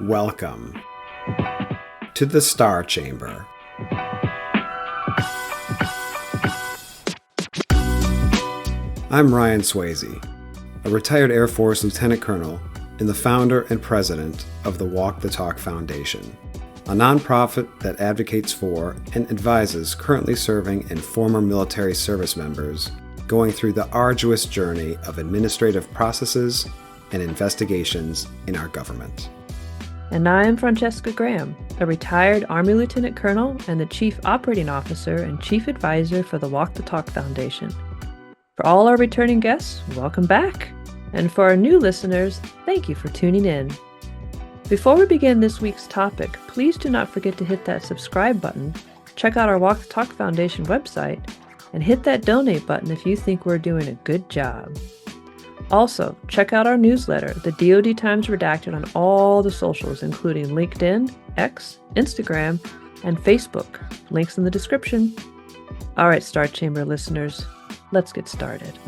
Welcome to the Star Chamber. I'm Ryan Swayze, a retired Air Force Lieutenant Colonel and the founder and president of the Walk the Talk Foundation, a nonprofit that advocates for and advises currently serving and former military service members going through the arduous journey of administrative processes and investigations in our government. And I am Francescagraham, a retired Army Lieutenant Colonel and the Chief Operating Officer and Chief Advisor for the Walk the Talk Foundation. For all our returning guests, welcome back. And for our new listeners, thank you for tuning in. Before we begin this week's topic, please do not forget to hit that subscribe button, check out our Walk the Talk Foundation website, and hit that donate button if you think we're doing a good job. Also, check out our newsletter, the DoD Times Redacted, on all the socials, including LinkedIn, X, Instagram, and Facebook. Links in the description. All right, Star Chamber listeners, let's get started.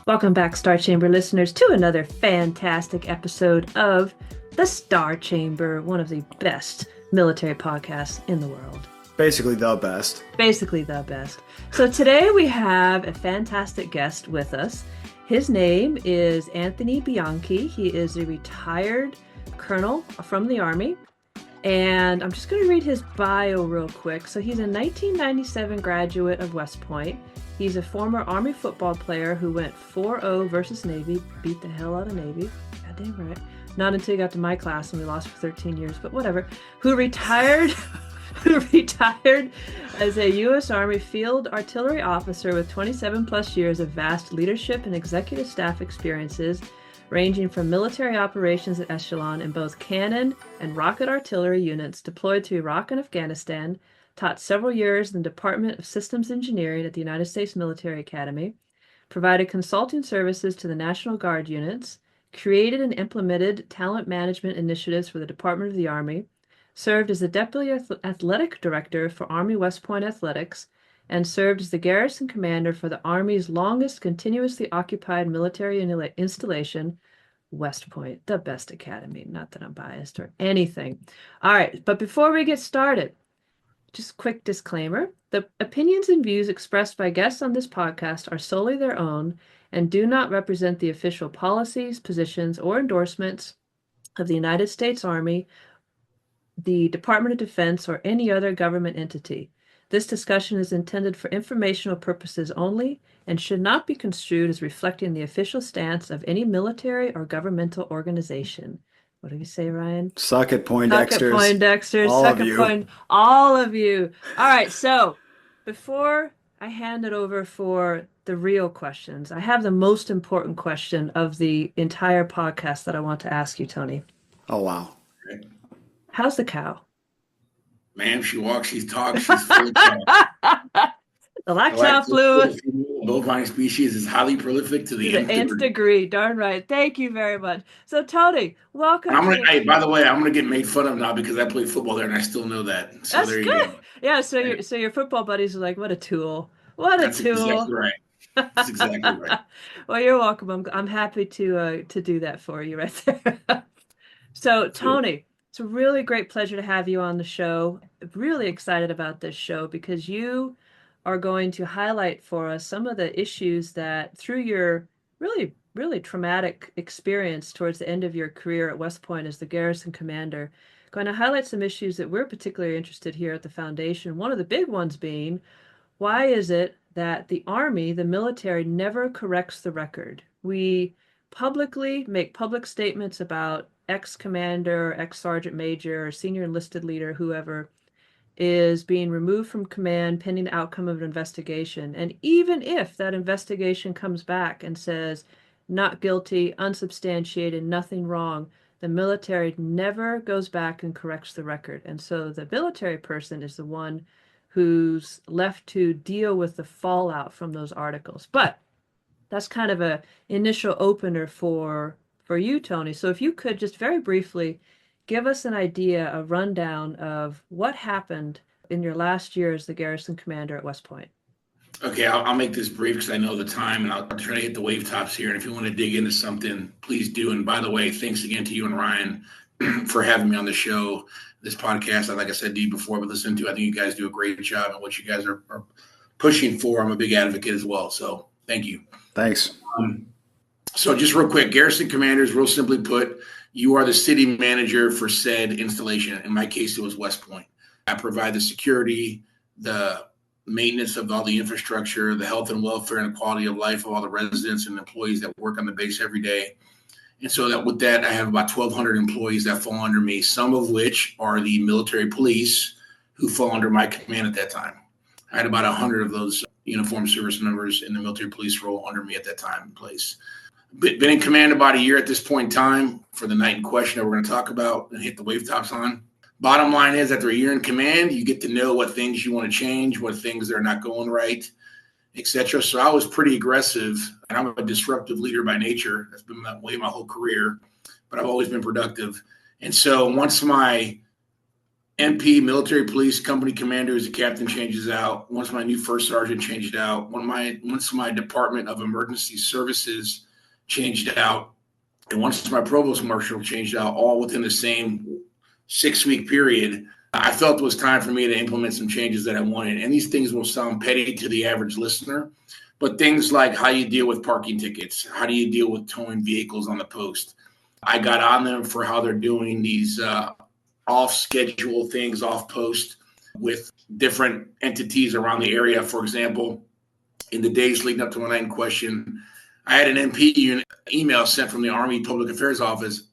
Welcome back, Star Chamber listeners, to another fantastic episode of the Star Chamber, one of the best military podcasts in the world. Basically the best. Basically the best. So today we have a fantastic guest with us. His name is Anthony Bianchi. He is a retired colonel from the Army. And I'm just going to read his bio real quick. So he's a 1997 graduate of West Point. He's a former Army football player who went 4-0 versus Navy, beat the hell out of Navy. God damn right. Not until he got to my class and we lost for 13 years, but whatever. Who retired as a U.S. Army field artillery officer with 27 plus years of vast leadership and executive staff experiences, ranging from military operations at echelon in both cannon and rocket artillery units deployed to Iraq and Afghanistan, taught several years in the Department of Systems Engineering at the United States Military Academy, provided consulting services to the National Guard units, created and implemented talent management initiatives for the Department of the Army, served as the Deputy Athletic Director for Army West Point Athletics, and served as the Garrison Commander for the Army's longest continuously occupied military installation, West Point, the best academy. Not that I'm biased or anything. All right, but before we get started, just a quick disclaimer. The opinions and views expressed by guests on this podcast are solely their own and do not represent the official policies, positions, or endorsements of the United States Army, the Department of Defense, or any other government entity. This discussion is intended for informational purposes only and should not be construed as reflecting the official stance of any military or governmental organization. What do you say, Ryan? Suck it, Poindexters. Suck it, Poindexters. All Suck of it, you. all of you. All right, so before I hand it over for the real questions, I have the most important question of the entire podcast that I want to ask you, Tony. Oh, wow. Okay. How's the cow? Ma'am, she walks, she talks, she's fully cow. The lactose fluid. Bovine species is highly prolific to the nth degree. Darn right. Thank you very much. So, Tony, welcome. Hey, by the way, I'm gonna get made fun of now because I played football there and I still know that. So that's there good. You go. Yeah. So your football buddies are like, what a tool. What a That's tool. Exactly right. That's exactly right. Well, you're welcome. I'm happy to do that for you right there. So, Tony, it's a really great pleasure to have you on the show. Really excited about this show because you are going to highlight for us some of the issues that through your really, really traumatic experience towards the end of your career at West Point as the Garrison Commander, going to highlight some issues that we're particularly interested here at the Foundation. One of the big ones being, why is it that the Army, the military, never corrects the record? We publicly make public statements about ex-commander, ex-sergeant major, or senior enlisted leader, whoever, is being removed from command pending the outcome of an investigation. And even if that investigation comes back and says, not guilty, unsubstantiated, nothing wrong, the military never goes back and corrects the record. And so the military person is the one who's left to deal with the fallout from those articles. But that's kind of a initial opener for you, Tony. So if you could just very briefly give us an idea, a rundown of what happened in your last year as the garrison commander at West Point. Okay, I'll make this brief because I know the time, and I'll try to hit the wave tops here. And if you want to dig into something, please do. And by the way, thanks again to you and Ryan for having me on the show. This podcast, like I said to you before, but listen to, I think you guys do a great job and what you guys are pushing for. I'm a big advocate as well. So thank you. Thanks. So just real quick, Garrison Commanders, real simply put, you are the city manager for said installation. In my case, it was West Point. I provide the security, the maintenance of all the infrastructure, the health and welfare and the quality of life of all the residents and employees that work on the base every day. And so that with that, I have about 1,200 employees that fall under me, some of which are the military police who fall under my command at that time. I had about 100 of those uniformed service members in the military police role under me at that time and place. Been in command about a year at this point in time for the night in question that we're going to talk about and hit the wave tops on. Bottom line is, after a year in command, you get to know what things you want to change, what things that are not going right, etc. So I was pretty aggressive, and I'm a disruptive leader by nature. That's been that way my whole career, but I've always been productive. And so once my MP, military police company commander as a captain changes out, once my new first sergeant changed out, once my Department of Emergency Services changed out, and once my provost marshal changed out, all within the same 6-week period, I felt it was time for me to implement some changes that I wanted. And these things will sound petty to the average listener, but things like how you deal with parking tickets, how do you deal with towing vehicles on the post? I got on them for how they're doing these off-schedule things, off-post with different entities around the area. For example, in the days leading up to my night in question, I had an MP email sent from the Army Public Affairs Office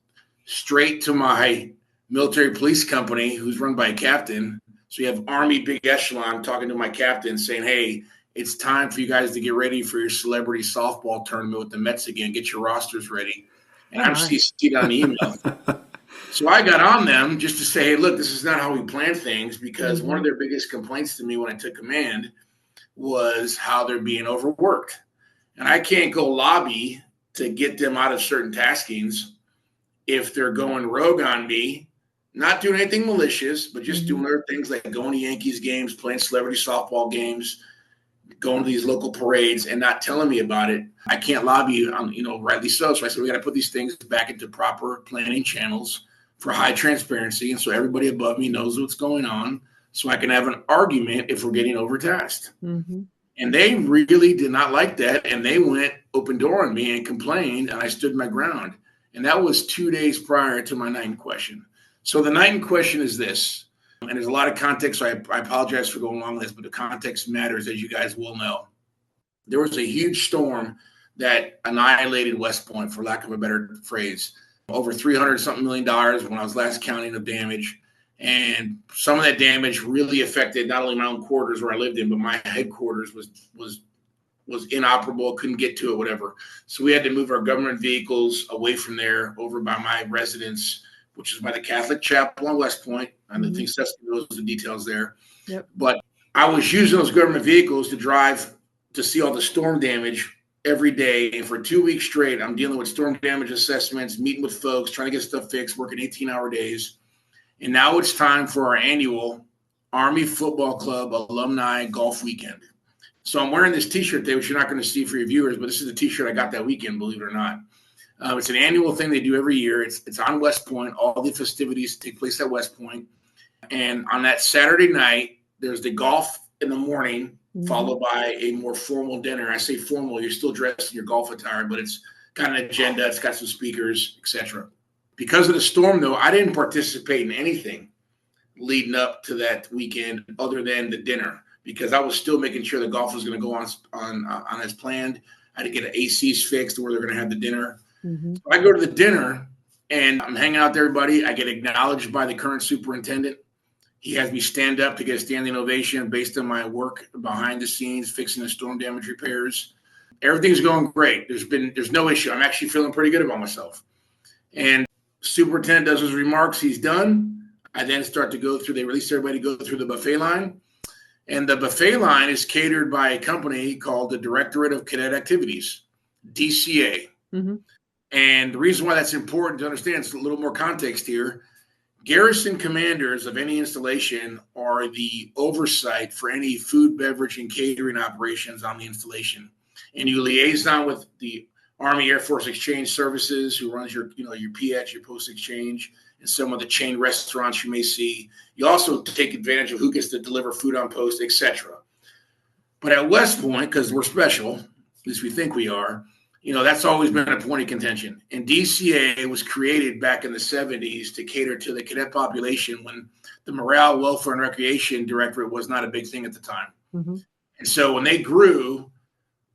straight to my military police company, who's run by a captain. So you have Army big echelon talking to my captain saying, hey, it's time for you guys to get ready for your celebrity softball tournament with the Mets again. Get your rosters ready. And I'm CC'd on the email. So I got on them just to say, hey, look, this is not how we plan things, because one of their biggest complaints to me when I took command was how they're being overworked. And I can't go lobby to get them out of certain taskings if they're going rogue on me, not doing anything malicious, but just doing other things like going to Yankees games, playing celebrity softball games, going to these local parades and not telling me about it. I can't lobby on, rightly so. So I said, we got to put these things back into proper planning channels for high transparency. And so everybody above me knows what's going on, so I can have an argument if we're getting overtasked. And they really did not like that. And they went open door on me and complained, and I stood my ground. And that was 2 days prior to my night in question. So the night in question is this, and there's a lot of context, so I apologize for going along with this, but the context matters, as you guys will know. There was a huge storm that annihilated West Point, for lack of a better phrase, over $300-something million when I was last counting of damage. And some of that damage really affected not only my own quarters where I lived in, but my headquarters was inoperable, couldn't get to it, whatever. So we had to move our government vehicles away from there over by my residence, which is by the Catholic Chapel on West Point. I think Cecily knows the details there. But I was using those government vehicles to drive to see all the storm damage every day. And for 2 weeks straight, I'm dealing with storm damage assessments, meeting with folks, trying to get stuff fixed, working 18-hour days. And now it's time for our annual Army Football Club Alumni Golf Weekend. So I'm wearing this T-shirt there, which you're not going to see for your viewers, but this is the T-shirt I got that weekend, believe it or not. It's an annual thing they do every year. It's on West Point. All the festivities take place at West Point. And on that Saturday night, there's the golf in the morning, followed by a more formal dinner. I say formal, you're still dressed in your golf attire, but it's got an agenda. It's got some speakers, etc. Because of the storm, though, I didn't participate in anything leading up to that weekend other than the dinner, because I was still making sure the golf was going to go on as planned. I had to get ACs fixed where they're going to have the dinner. So I go to the dinner and I'm hanging out with everybody. I get acknowledged by the current superintendent. He has me stand up to get a standing ovation based on my work behind the scenes, fixing the storm damage repairs. Everything's going great. There's no issue. I'm actually feeling pretty good about myself. And superintendent does his remarks. He's done. I then start to go through, they release everybody to go through the buffet line. And the buffet line is catered by a company called the Directorate of Cadet Activities, DCA. And the reason why that's important to understand, it's a little more context here. Garrison commanders of any installation are the oversight for any food, beverage, and catering operations on the installation. And you liaison with the Army Air Force Exchange Services, who runs your PX, your post exchange, and some of the chain restaurants you may see. You also take advantage of who gets to deliver food on post, etc. But at West Point, because we're special, at least we think we are, that's always been a point of contention. And DCA was created back in the 70s to cater to the cadet population when the Morale, Welfare, and Recreation Directorate was not a big thing at the time. Mm-hmm. And so when they grew,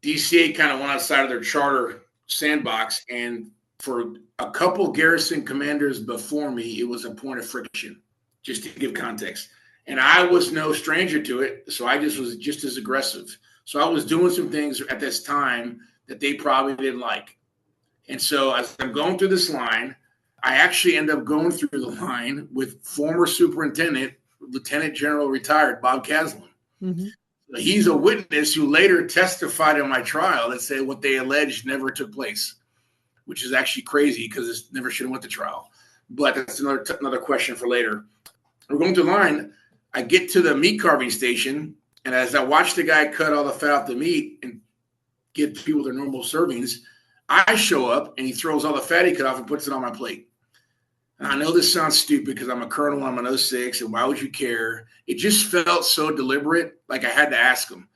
DCA kind of went outside of their charter sandbox. And for a couple garrison commanders before me, it was a point of friction, just to give context. And I was no stranger to it, so I was just as aggressive. So I was doing some things at this time that they probably didn't like. And so as I'm going through this line, I actually end up going through the line with former superintendent, Lieutenant General retired, Bob Caslin. Mm-hmm. He's a witness who later testified in my trial that said what they alleged never took place, which is actually crazy because it never should have went to trial. But that's another question for later. We're going through the line. I get to the meat carving station, and as I watch the guy cut all the fat off the meat and give people their normal servings, I show up and he throws all the fat he cut off and puts it on my plate. And I know this sounds stupid because I'm a colonel, I'm an 06, and why would you care? It just felt so deliberate, like I had to ask him.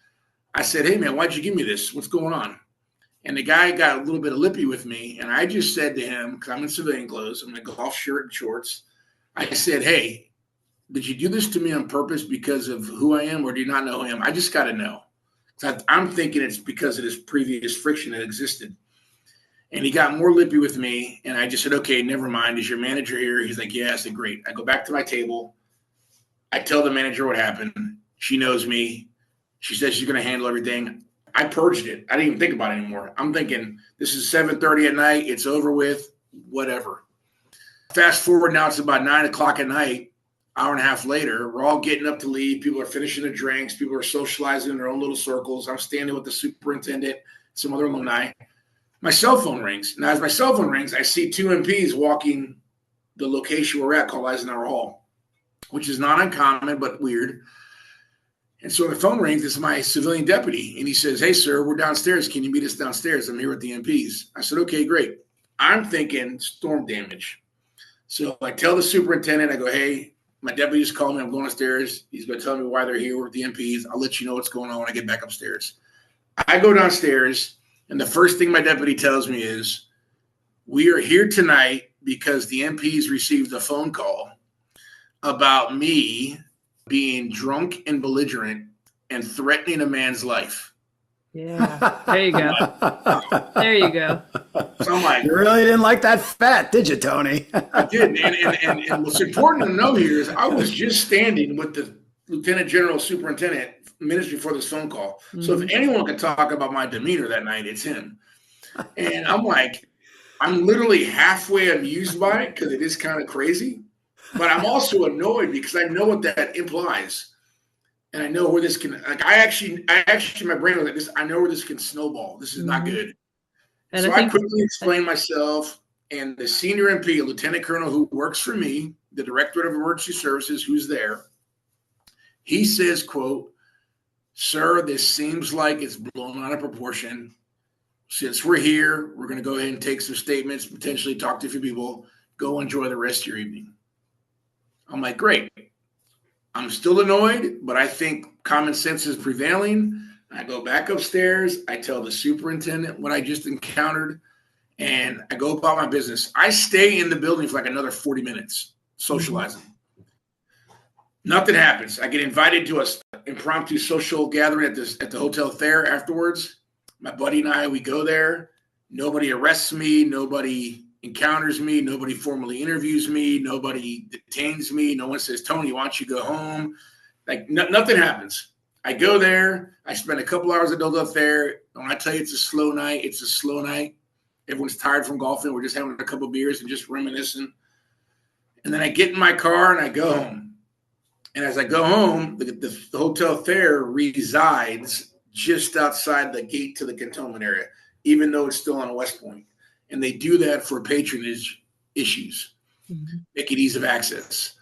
I said, hey, man, why'd you give me this? What's going on? And the guy got a little bit of lippy with me, and I just said to him, because I'm in civilian clothes, I'm in a golf shirt and shorts, I said, hey, did you do this to me on purpose because of who I am, or do you not know who I am? I just got to know. I'm thinking it's because of this previous friction that existed. And he got more lippy with me, and I just said, okay, never mind. Is your manager here? He's like, yeah. I said, great. I go back to my table. I tell the manager what happened. She knows me. She says she's going to handle everything. I purged it. I didn't even think about it anymore. I'm thinking, this is 7:30 at night. It's over with, whatever. Fast forward now, it's about 9 o'clock at night. Hour and a half later, we're all getting up to leave. People are finishing their drinks. People are socializing in their own little circles. I'm standing with the superintendent, some other alumni. My cell phone rings. Now, as my cell phone rings, I see two MPs walking the location we're at called Eisenhower Hall, which is not uncommon, but weird. And so the phone rings. It's my civilian deputy. And he says, hey, sir, we're downstairs. Can you meet us downstairs? I'm here with the MPs. I said, okay, great. I'm thinking storm damage. So I tell the superintendent, I go, hey, my deputy just called me. I'm going upstairs. He's going to tell me why they're here with the MPs. I'll let you know what's going on when I get back upstairs. I go downstairs, and the first thing my deputy tells me is, we are here tonight because the MPs received a phone call about me being drunk and belligerent and threatening a man's life. Yeah, there you go. There you go. So I'm like, you really didn't like that fat, did you, Tony? I did. And what's important to know here is I was just standing with the Lieutenant General Superintendent minutes before this phone call. Mm-hmm. So if anyone could talk about my demeanor that night, it's him. And I'm like, I'm literally halfway amused by it because it is kind of crazy. But I'm also annoyed because I know what that implies. And I know where this can, like, I actually, my brain was like this. I know where this can snowball. This is not good. And so I quickly explained myself, and the senior MP, a lieutenant colonel who works for me, the director of emergency services, who's there, he says, quote, sir, this seems like it's blown out of proportion. Since we're here, we're going to go ahead and take some statements, potentially talk to a few people, go enjoy the rest of your evening. I'm like, great. I'm still annoyed, but I think common sense is prevailing. I go back upstairs. I tell the superintendent what I just encountered, and I go about my business. I stay in the building for like another 40 minutes socializing. Nothing happens. I get invited to an impromptu social gathering at the Hotel Thayer afterwards. My buddy and I, we go there. Nobody arrests me. Nobody encounters me. Nobody formally interviews me. Nobody detains me. No one says, Tony, why don't you go home? Like nothing happens. I go there. I spend a couple hours at Hotel Thayer. When I tell you it's a slow night, it's a slow night. Everyone's tired from golfing. We're just having a couple beers and just reminiscing. And then I get in my car and I go home. And as I go home, the Hotel Thayer resides just outside the gate to the cantonment area, even though it's still on West Point. And they do that for patronage issues. make it ease of access.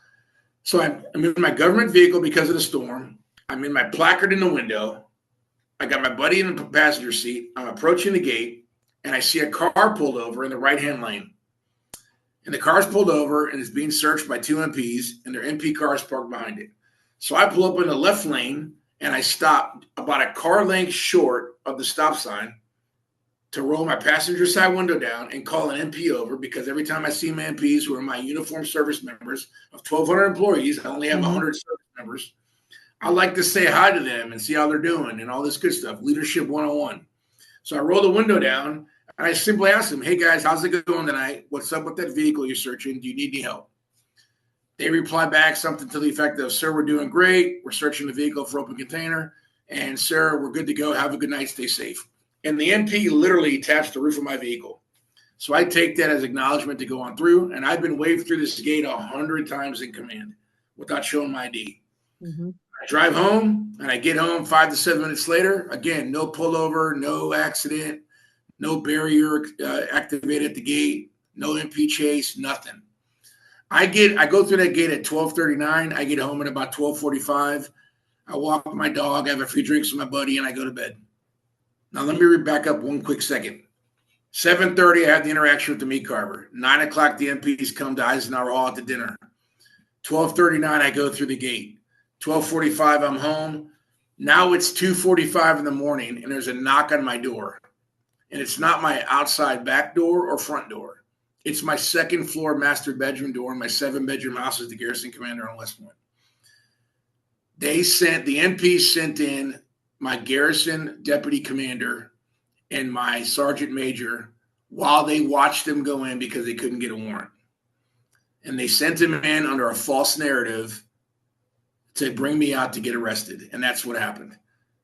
So I'm in my government vehicle because of the storm. I'm in my placard in the window. I got my buddy in the passenger seat. I'm approaching the gate, and I see a car pulled over in the right-hand lane. And the car's pulled over and is being searched by 2 MPs, and their MP car is parked behind it. So I pull up in the left lane, and I stop about a car length short of the stop sign to roll my passenger side window down and call an MP over, because every time I see my MPs, who are my uniformed service members of 1,200 employees, I only have 100 service members. I like to say hi to them and see how they're doing and all this good stuff, leadership 101. So I roll the window down, and I simply ask them, hey, guys, how's it going tonight? What's up with that vehicle you're searching? Do you need any help? They reply back something to the effect of, sir, we're doing great. We're searching the vehicle for open container. And, sir, we're good to go. Have a good night. Stay safe. And the MP literally taps the roof of my vehicle. So I take that as acknowledgement to go on through. And I've been waved through this gate 100 times in command without showing my ID. I drive home, and I get home 5 to 7 minutes later. Again, no pullover, no accident, no barrier activated at the gate, no MP chase, nothing. I go through that gate at 12:39. I get home at about 12:45. I walk my dog, I have a few drinks with my buddy, and I go to bed. Now, let me back up one quick second. 7:30, I had the interaction with the meat carver. 9 o'clock, the MPs come to Eisenhower Hall at the dinner. 12:39, I go through the gate. 12:45, I'm home. Now it's 2:45 in the morning, and there's a knock on my door. And it's not my outside back door or front door. It's my second floor master bedroom door, and my 7-bedroom house is the garrison commander on West Point. The MPs sent in my garrison deputy commander and my sergeant major while they watched them go in because they couldn't get a warrant. And they sent him in under a false narrative to bring me out to get arrested. And that's what happened.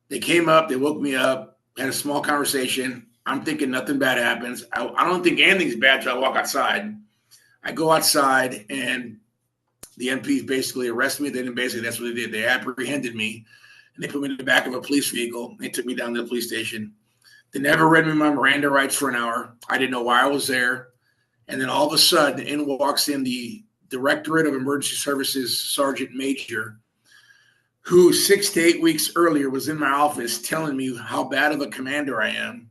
They came up, they woke me up, had a small conversation. I'm thinking nothing bad happens. I don't think anything's bad until I walk outside. I go outside, and the MPs basically arrested me. That's what they did. They apprehended me, and they put me in the back of a police vehicle. They took me down to the police station. They never read me my Miranda rights for an hour. I didn't know why I was there. And then all of a sudden, in walks in the Directorate of Emergency Services Sergeant Major, who 6 to 8 weeks earlier was in my office telling me how bad of a commander I am,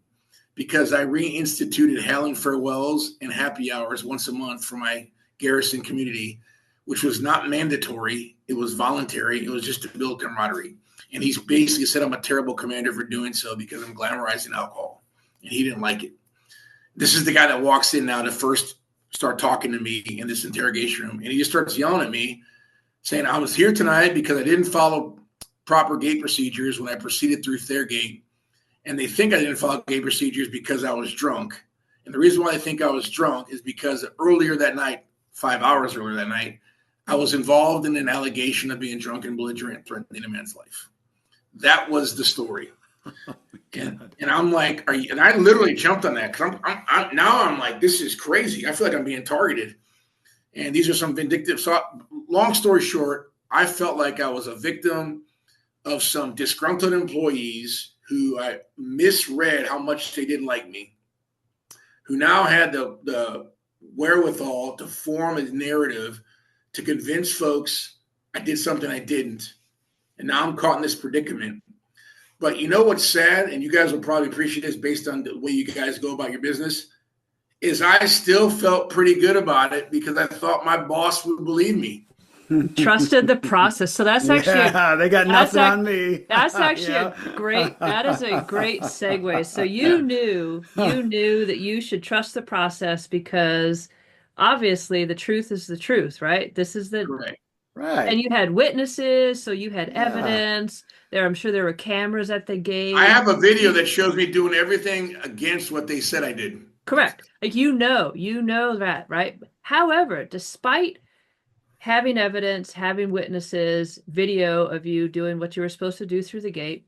because I reinstituted hail and farewells and happy hours once a month for my garrison community, which was not mandatory. It was voluntary. It was just to build camaraderie. And he's basically said I'm a terrible commander for doing so because I'm glamorizing alcohol. And he didn't like it. This is the guy that walks in now to first start talking to me in this interrogation room. And he just starts yelling at me, saying I was here tonight because I didn't follow proper gate procedures when I proceeded through their gate. And they think I didn't follow gate procedures because I was drunk. And the reason why they think I was drunk is because earlier that night, 5 hours earlier that night, I was involved in an allegation of being drunk and belligerent, threatening a man's life. That was the story. And I'm like, and I literally jumped on that because I'm like, this is crazy. I feel like I'm being targeted. And these are some vindictive. So long story short, I felt like I was a victim of some disgruntled employees who I misread how much they didn't like me, who now had the wherewithal to form a narrative to convince folks I did something I didn't. And now I'm caught in this predicament. But you know what's sad, and you guys will probably appreciate this based on the way you guys go about your business, is I still felt pretty good about it because I thought my boss would believe me. Trusted the process. So that's actually they got nothing on me. That's actually that is a great segue. So you knew that you should trust the process because obviously the truth is the truth, right? This is the Correct. Right. And you had witnesses, so you had evidence. I'm sure there were cameras at the gate. I have a video that shows me doing everything against what they said I did. Correct. Like you know that, right? However, despite having evidence, having witnesses, video of you doing what you were supposed to do through the gate,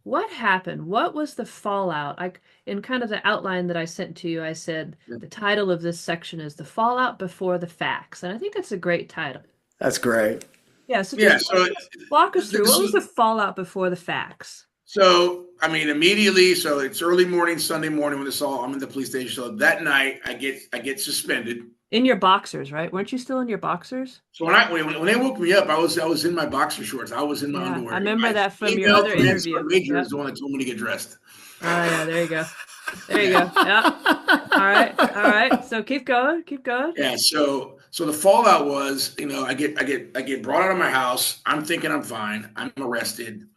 what happened? What was the fallout? In kind of the outline that I sent to you, I said the title of this section is The Fallout Before the Facts. And I think that's a great title. That's great. Yeah. So walk us through. What was the fallout before the facts? So, I mean, immediately, so it's early morning, Sunday morning when I'm in the police station. So that night I get suspended In your boxers, right? Weren't you still in your boxers? So when they woke me up, I was in my boxer shorts. I was in my underwear. I remember My that from your female other command interview. sergeant major is the one that told me to get dressed. Oh yeah, there you go. There you go. Yeah. All right. So keep going. Yeah. So the fallout was, I get brought out of my house. I'm thinking I'm fine. I'm arrested.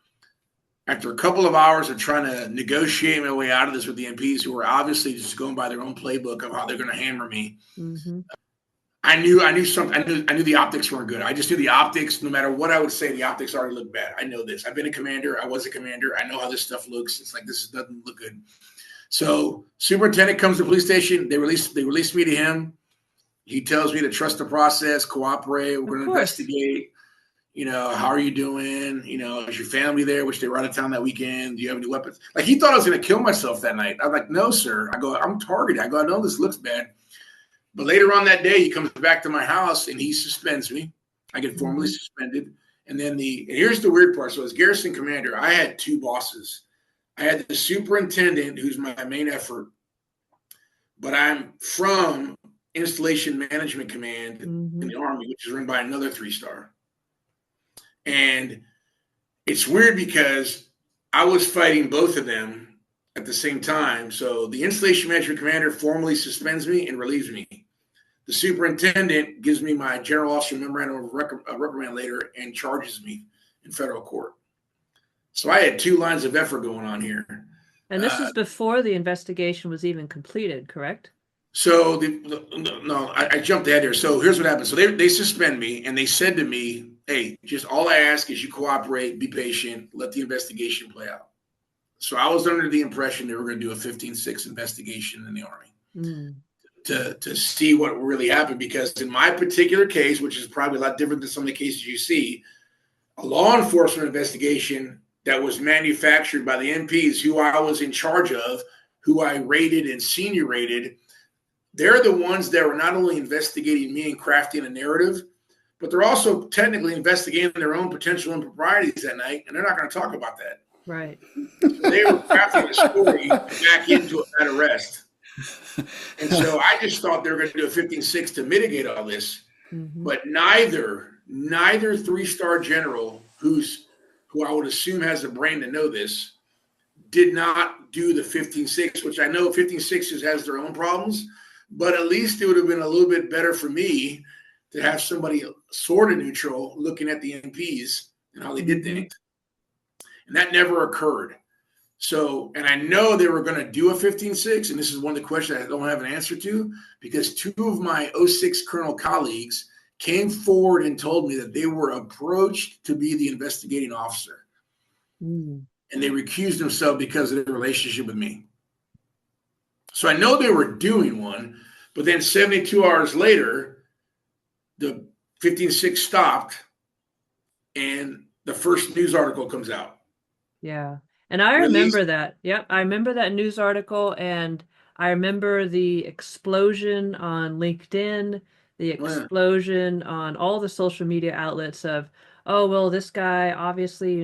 After a couple of hours of trying to negotiate my way out of this with the MPs, who were obviously just going by their own playbook of how they're going to hammer me. Mm-hmm. I knew something. I knew the optics weren't good. I just knew the optics. No matter what I would say, the optics already looked bad. I know this. I've been a commander. I was a commander. I know how this stuff looks. It's like this doesn't look good. So superintendent comes to the police station. They release me to him. He tells me to trust the process, cooperate. We're going to investigate. How are you doing? Is your family there? Which they were out of town that weekend. Do you have any weapons? Like, he thought I was going to kill myself that night. I'm like, no, sir. I go, I'm targeted. I go, I know this looks bad. But later on that day, he comes back to my house and he suspends me. I get formally suspended. And then here's the weird part. So as garrison commander, I had two bosses. I had the superintendent, who's my main effort, but I'm from Installation Management Command in the Army, which is run by another 3-star. And it's weird because I was fighting both of them at the same time. So the Installation Management Commander formally suspends me and relieves me. The superintendent gives me my general officer memorandum of reprimand later and charges me in federal court. So I had two lines of effort going on here. And this is before the investigation was even completed, correct? So I jumped ahead here. So here's what happened. So they suspend me and they said to me, hey, just all I ask is you cooperate, be patient, let the investigation play out. So I was under the impression they were going to do a 15-6 investigation in the Army to see what really happened. Because in my particular case, which is probably a lot different than some of the cases you see, a law enforcement investigation that was manufactured by the MPs who I was in charge of, who I rated and senior rated, they're the ones that were not only investigating me and crafting a narrative, but they're also technically investigating their own potential improprieties that night, and they're not going to talk about that. Right. So they were crafting a story back into that arrest. And so I just thought they were going to do a 15-6 to mitigate all this. But neither 3-star general, who I would assume has a brain to know this, did not do the 15-6, which I know 15-6 has their own problems, but at least it would have been a little bit better for me to have somebody sort of neutral looking at the MPs and how they did things. And that never occurred. So, and I know they were going to do a 15-6, and this is one of the questions I don't have an answer to, because two of my 06 colonel colleagues came forward and told me that they were approached to be the investigating officer. And they recused themselves because of their relationship with me. So I know they were doing one, but then 72 hours later, the 15-6 stopped and the first news article comes out. Yeah. And I remember that. Yep. I remember that news article, and I remember the explosion on LinkedIn, the explosion on all the social media outlets of, oh, well, this guy, obviously,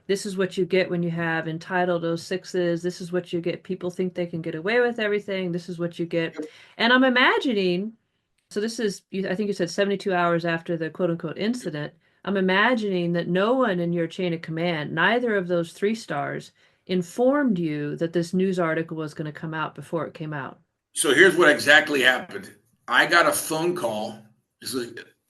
this is what you get when you have entitled 06s. This is what you get. People think they can get away with everything. This is what you get. And I'm imagining, so this is, I think you said 72 hours after the quote unquote incident. I'm imagining that no one in your chain of command, neither of those 3-stars, informed you that this news article was going to come out before it came out. So here's what exactly happened. I got a phone call.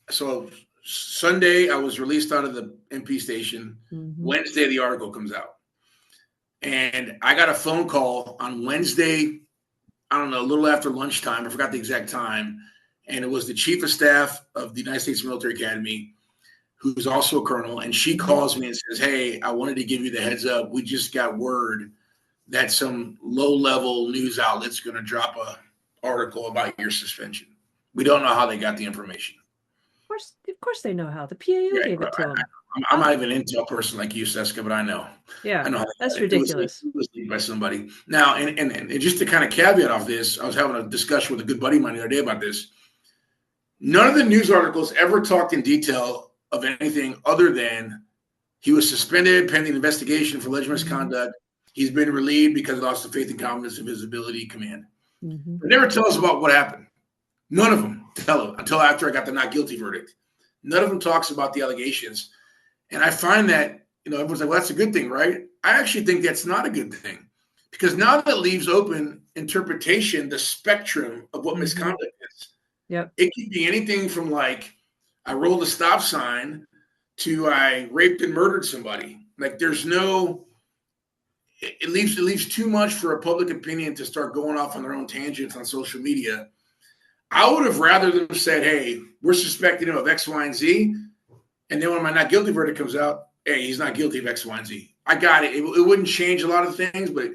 So Sunday, I was released out of the MP station. Wednesday, the article comes out. And I got a phone call on Wednesday, I don't know, a little after lunchtime. I forgot the exact time. And it was the chief of staff of the United States Military Academy, who's also a colonel. And she calls me and says, hey, I wanted to give you the heads up. We just got word that some low-level news outlet's going to drop an article about your suspension. We don't know how they got the information. Of course they know how. The PAO gave it to them. I'm not even an intel person like you, Seska, but I know. Yeah, I know that's ridiculous. It was by somebody. Now, and just to kind of caveat off this, I was having a discussion with a good buddy of mine the other day about this. None of the news articles ever talked in detail of anything other than he was suspended pending investigation for alleged misconduct. He's been relieved because he lost the faith and confidence of his ability command. They never tell us about what happened. None of them until after I got the not guilty verdict. None of them talks about the allegations. And I find that, everyone's like, well, that's a good thing, right? I actually think that's not a good thing, because now that leaves open interpretation, the spectrum of what misconduct is. Yep. It could be anything from like, I rolled a stop sign to I raped and murdered somebody. Like it leaves too much for a public opinion to start going off on their own tangents on social media. I would have rather them said, hey, we're suspecting him of X, Y, and Z. And then when my not guilty verdict comes out, hey, he's not guilty of X, Y, and Z. I got it. It wouldn't change a lot of things. But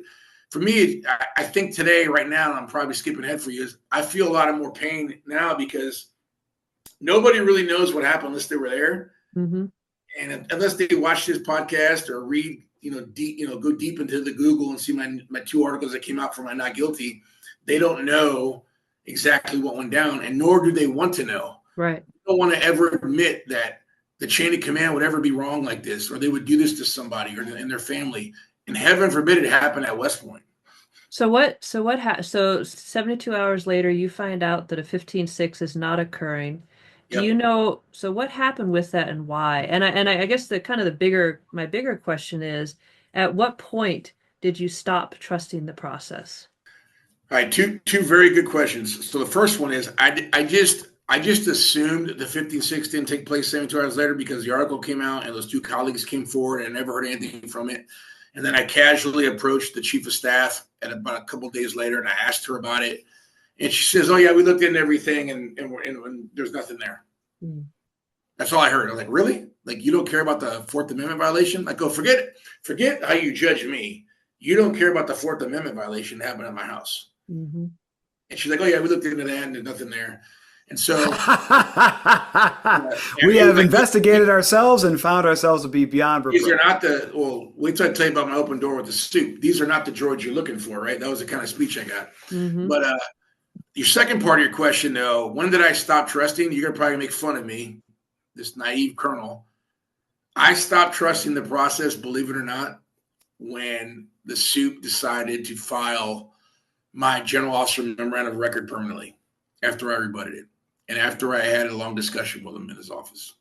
for me, I think today, right now, and I'm probably skipping ahead for you, is I feel a lot of more pain now because nobody really knows what happened unless they were there. Mm-hmm. And unless they watch this podcast or read, go deep into the Google and see my 2 articles that came out for my not guilty, they don't know exactly what went down, and nor do they want to know. Right. They don't want to ever admit that the chain of command would ever be wrong like this, or they would do this to somebody or in their family. And heaven forbid it happened at West Point. So 72 hours later, you find out that a 15-6 is not occurring. Do you know, so what happened with that and why? And I guess my bigger question is, at what point did you stop trusting the process? All right, two very good questions. So the first one is, I just assumed the 15-6 didn't take place 72 hours later because the article came out and those 2 colleagues came forward and I never heard anything from it. And then I casually approached the chief of staff at about a couple of days later and I asked her about it. And she says, oh, yeah, we looked into everything and there's nothing there. Mm. That's all I heard. I was like, really? Like, you don't care about the 4th Amendment violation? I go, forget how you judge me. You don't care about the 4th Amendment violation that happened at my house. Mm-hmm. And she's like, oh, yeah, we looked into that and there's nothing there. And so we have investigated ourselves and found ourselves to be beyond reproach. These are not wait till I tell you about my open door with the soup. These are not the droids you're looking for, right? That was the kind of speech I got. Mm-hmm. But your second part of your question, though, when did I stop trusting? You're going to probably make fun of me, this naive colonel. I stopped trusting the process, believe it or not, when the soup decided to file my general officer memorandum of record permanently after I rebutted it. And after I had a long discussion with him in his office.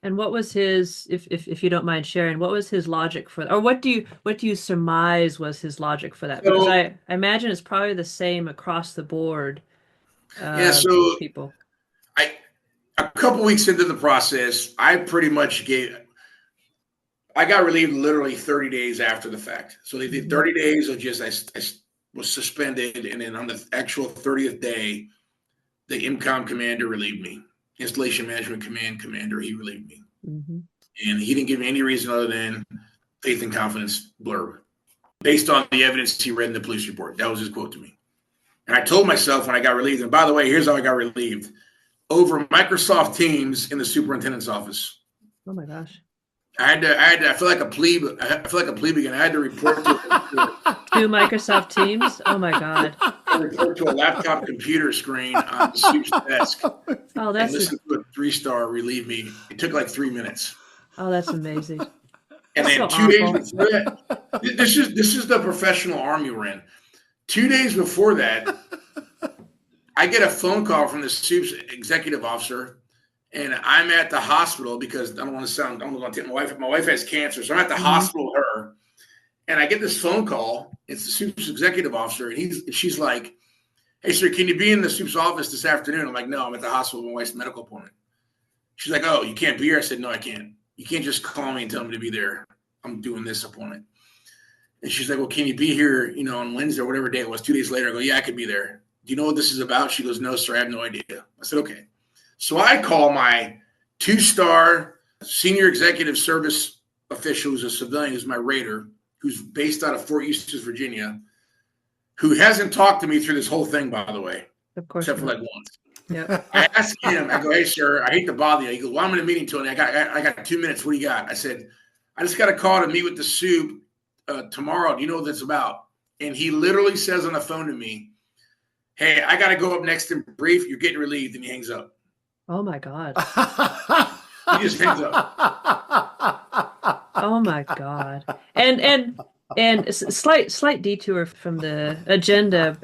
And what was his, if you don't mind sharing, what was his logic for that? Or what do you surmise was his logic for that? Because I imagine it's probably the same across the board. People. A couple weeks into the process, I pretty much I got relieved literally 30 days after the fact. So they did 30 days of just, I was suspended. And then on the actual 30th day, the IMCOM commander relieved me. Installation Management Command commander, he relieved me. Mm-hmm. And he didn't give me any reason other than faith and confidence blurb based on the evidence he read in the police report. That was his quote to me. And I told myself when I got relieved, and by the way, here's how I got relieved. Over Microsoft Teams in the superintendent's office. Oh my gosh. I feel like a plebeian. I had to report to to Microsoft Teams. Oh my God. I report to a laptop computer screen on the soup's desk. Oh, that's listen to a 3-star relieve me. It took like 3 minutes. Oh, that's amazing. And then 2 days before that, this is the professional army we're in. 2 days before that, I get a phone call from the soup's executive officer. And I'm at the hospital because I don't want to take my wife has cancer. So I'm at the hospital with her. And I get this phone call. It's the soup's executive officer. And she's like, hey, sir, can you be in the soup's office this afternoon? I'm like, no, I'm at the hospital with my wife's medical appointment. She's like, oh, you can't be here? I said, no, I can't. You can't just call me and tell me to be there. I'm doing this appointment. And she's like, well, can you be here, on Wednesday or whatever day it was? 2 days later, I go, yeah, I could be there. Do you know what this is about? She goes, no, sir, I have no idea. I said, okay. So I call my 2-star senior executive service official who's a civilian, who's my raider, who's based out of Fort Eustis, Virginia, who hasn't talked to me through this whole thing, by the way, of course, except for like once. Yeah. I asked him, I go, hey, sir, I hate to bother you. He goes, well, I'm in a meeting, Tony. I got 2 minutes. What do you got? I said, I just got a call to meet with the soup tomorrow. Do you know what that's about? And he literally says on the phone to me, hey, I got to go up next and brief. You're getting relieved. And he hangs up. Oh my God. He just hangs up. Oh my God. And slight detour from the agenda,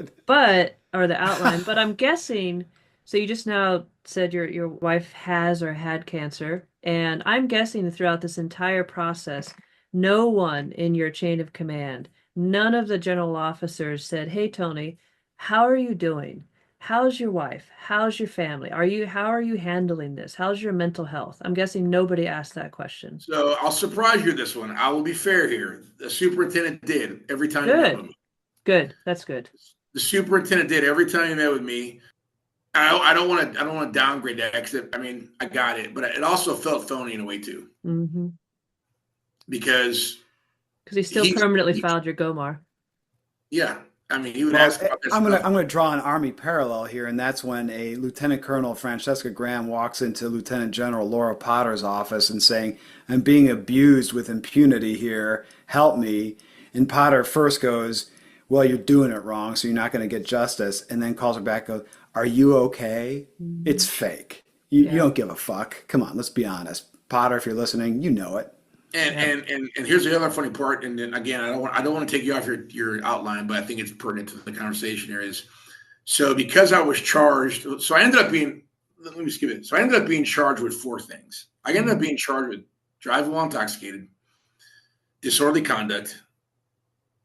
or the outline, but I'm guessing So you just now said your wife has or had cancer, and I'm guessing throughout this entire process, no one in your chain of command, none of the general officers said, "Hey Tony, how are you doing? How's your wife? How's your family? How are you handling this? How's your mental health?" I'm guessing nobody asked that question. So I'll surprise you with this one. I will be fair here. The superintendent did every time he met with Good. me. Good. That's good. The superintendent did every time he met with me. I don't want to downgrade that because I mean I got it, but it also felt phony in a way too Mm-hmm. because Because he still permanently filed your GOMAR. yeah, I mean he would Well, ask about this I'm stuff. gonna draw an Army parallel here, and that's when a Lieutenant Colonel Francesca Graham walks into Lieutenant General Laura Potter's office and saying, "I'm being abused with impunity here. Help me." And Potter first goes, "Well, you're doing it wrong, so you're not going to get justice," and then calls her back, goes, "Are you okay? Mm-hmm. It's fake. You Yeah. don't give a fuck. Come on, let's be honest. Potter, if you're listening, you know it." And here's the other funny part. And then again, I don't want to take you off your outline, but I think it's pertinent to the conversation here. Is so because I was charged. So I ended up being. Let me skip it. So I ended up being charged with 4 things. I ended up being charged with driving while intoxicated, disorderly conduct,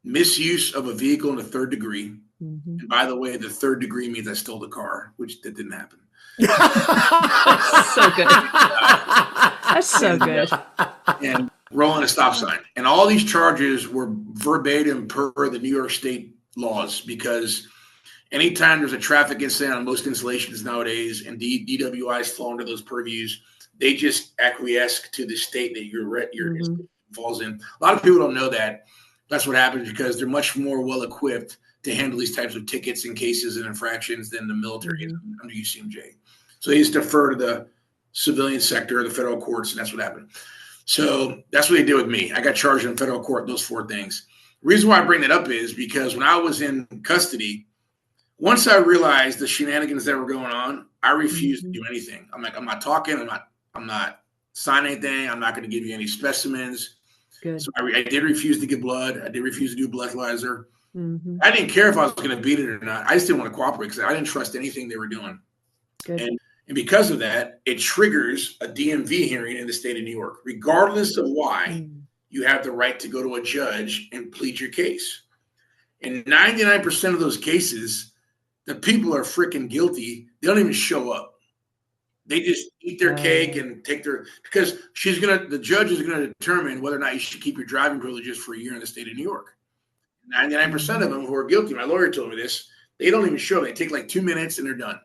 misuse of a vehicle in the 3rd degree. Mm-hmm. And by the way, the 3rd degree means I stole the car, which that didn't happen. That's so good. That's so good. And rolling a stop sign. And all these charges were verbatim per the New York State laws because anytime there's a traffic incident on most installations nowadays and DWIs fall under those purviews, they just acquiesce to the state that your Mm-hmm. falls in. A lot of people don't know that. That's what happens because they're much more well equipped to handle these types of tickets and cases and infractions than the military is under UCMJ. So they just defer to the civilian sector, the federal courts, and that's what happened. So that's what they did with me. I got charged in federal court, those 4 things. The reason why I bring that up is because when I was in custody, once I realized the shenanigans that were going on, I refused to do anything. I'm like, I'm not talking. I'm not signing anything. I'm not going to give you any specimens. Good. So I did refuse to give blood. I did refuse to do breathalyzer. Mm-hmm. I didn't care if I was going to beat it or not. I just didn't want to cooperate because I didn't trust anything they were doing. Good. And because of that, it triggers a DMV hearing in the state of New York, regardless of why. You have the right to go to a judge and plead your case. In 99% of those cases, the people are freaking guilty. They don't even show up. They just eat their cake and take their, because the judge is going to determine whether or not you should keep your driving privileges for a year in the state of New York. 99% of them who are guilty, my lawyer told me this, they don't even show up. They take like 2 minutes and they're done.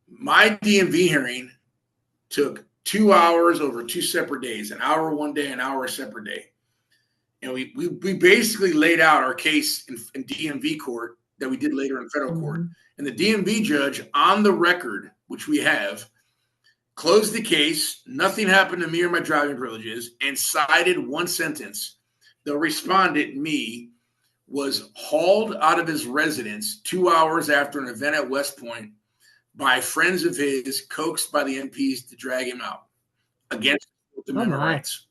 My DMV hearing took 2 hours over 2 separate days, an hour one day, an hour a separate day. And we basically laid out our case in DMV court that we did later in federal court. And the DMV judge on the record, which we have, closed the case. Nothing happened to me or my driving privileges and cited one sentence. The respondent, me, was hauled out of his residence 2 hours after an event at West Point by friends of his, coaxed by the MPs to drag him out against Amendment rights.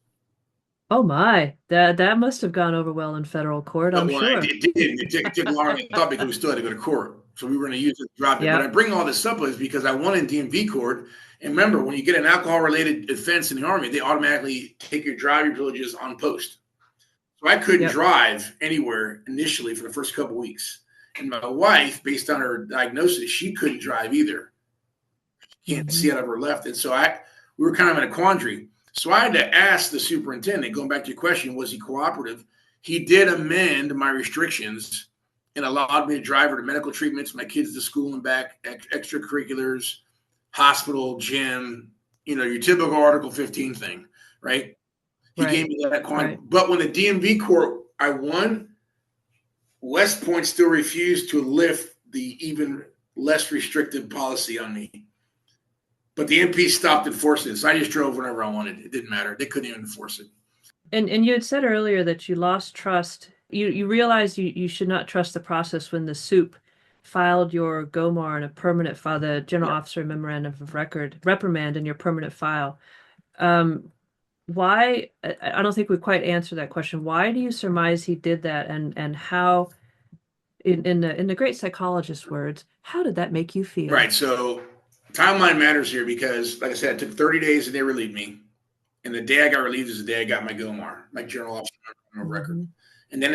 Oh my, that must have gone over well in federal court, I'm sure. It took longer than I thought because we still had to go to court. So we were going to use it to drop it. But I bring all this up is because I won in DMV court. And remember, when you get an alcohol-related offense in the Army, they automatically take your driving privileges on post. So I couldn't drive anywhere initially for the first couple of weeks. And my wife, based on her diagnosis, she couldn't drive either. She can't see out of her left. And so we were kind of in a quandary. So I had to ask the superintendent, going back to your question, was he cooperative? He did amend my restrictions and allowed me to drive her to medical treatments, my kids to school and back, extracurriculars, hospital, gym, your typical Article 15 thing, right? He gave me that quantity. But when the DMV court, I won, West Point still refused to lift the even less restrictive policy on me. But the MP stopped enforcing it. So I just drove whenever I wanted. It didn't matter. They couldn't even enforce it. And you had said earlier that you lost trust. You realized you should not trust the process when the SOUP filed your GOMAR in a permanent file, the General Officer Memorandum of Record, reprimand in your permanent file. Why? I don't think we quite answered that question. Why do you surmise he did that, and how, in the great psychologist's words, how did that make you feel? Right. So timeline matters here because, like I said, it took 30 days and they relieved me. And the day I got relieved is the day I got my GOMAR, my General Officer of Record. Mm-hmm. And then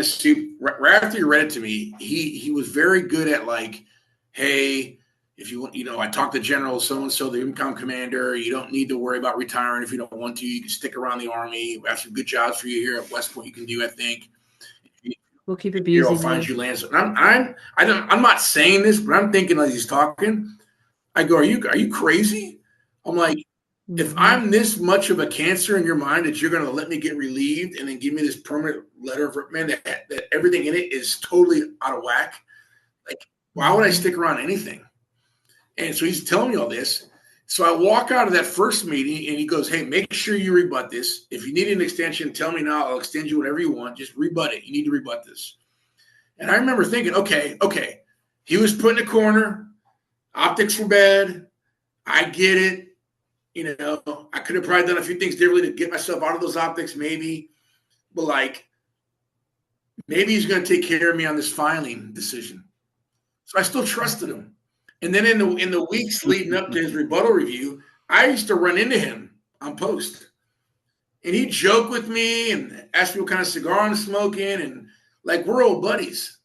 right after he read it to me, he was very good at like, hey, if you want, I talked to General so-and-so, the income commander, you don't need to worry about retiring if you don't want to. You can stick around the Army. We have some good jobs for you here at West Point you can do, I think. We'll keep abusing you. Find you land. I'm not saying this, but I'm thinking as he's talking, I go, are you crazy? I'm like, if I'm this much of a cancer in your mind that you're going to let me get relieved and then give me this permanent letter of reprimand that everything in it is totally out of whack, like, why would I stick around anything? And so he's telling me all this. So I walk out of that first meeting and he goes, hey, make sure you rebut this. If you need an extension, tell me now. I'll extend you whatever you want. Just rebut it. You need to rebut this. And I remember thinking, okay. He was put in a corner. Optics were bad. I get it. I could have probably done a few things differently to get myself out of those optics, maybe. But like, maybe he's going to take care of me on this filing decision. So I still trusted him. And then in the weeks leading up to his rebuttal review, I used to run into him on post. And he'd joke with me and ask me what kind of cigar I'm smoking. And like, we're old buddies.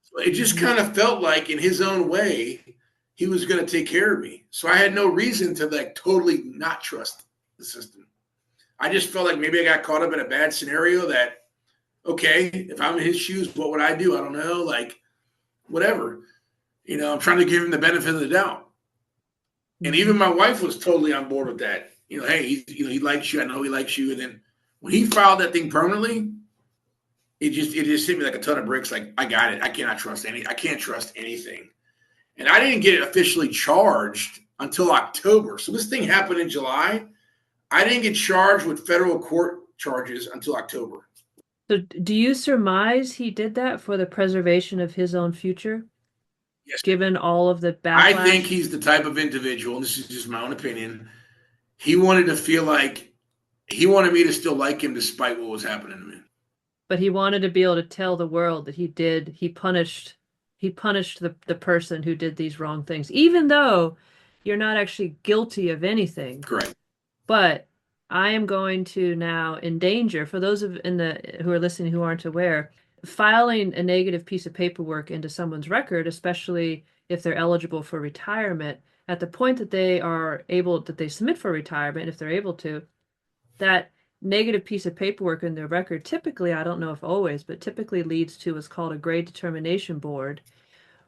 So it just kind of felt like in his own way, he was going to take care of me. So I had no reason to like totally not trust the system. I just felt like maybe I got caught up in a bad scenario that, okay, if I'm in his shoes, what would I do? I don't know. Like, whatever. I'm trying to give him the benefit of the doubt. And even my wife was totally on board with that. Hey, he likes you. I know he likes you. And then when he filed that thing permanently, it just hit me like a ton of bricks. Like, I got it. I can't trust anything. And I didn't get officially charged until October. So this thing happened in July. I didn't get charged with federal court charges until October. So do you surmise he did that for the preservation of his own future? Yes. Given all of the backlash? I think he's the type of individual, and this is just my own opinion, he wanted to feel like he wanted me to still like him despite what was happening to me. But he wanted to be able to tell the world that he punished the person who did these wrong things, even though you're not actually guilty of anything. Correct. But I am going to now endanger, for those who are listening who aren't aware, filing a negative piece of paperwork into someone's record, especially if they're eligible for retirement, at the point that they submit for retirement, if they're able to, that negative piece of paperwork in their record typically, I don't know if always, but typically leads to what's called a grade determination board,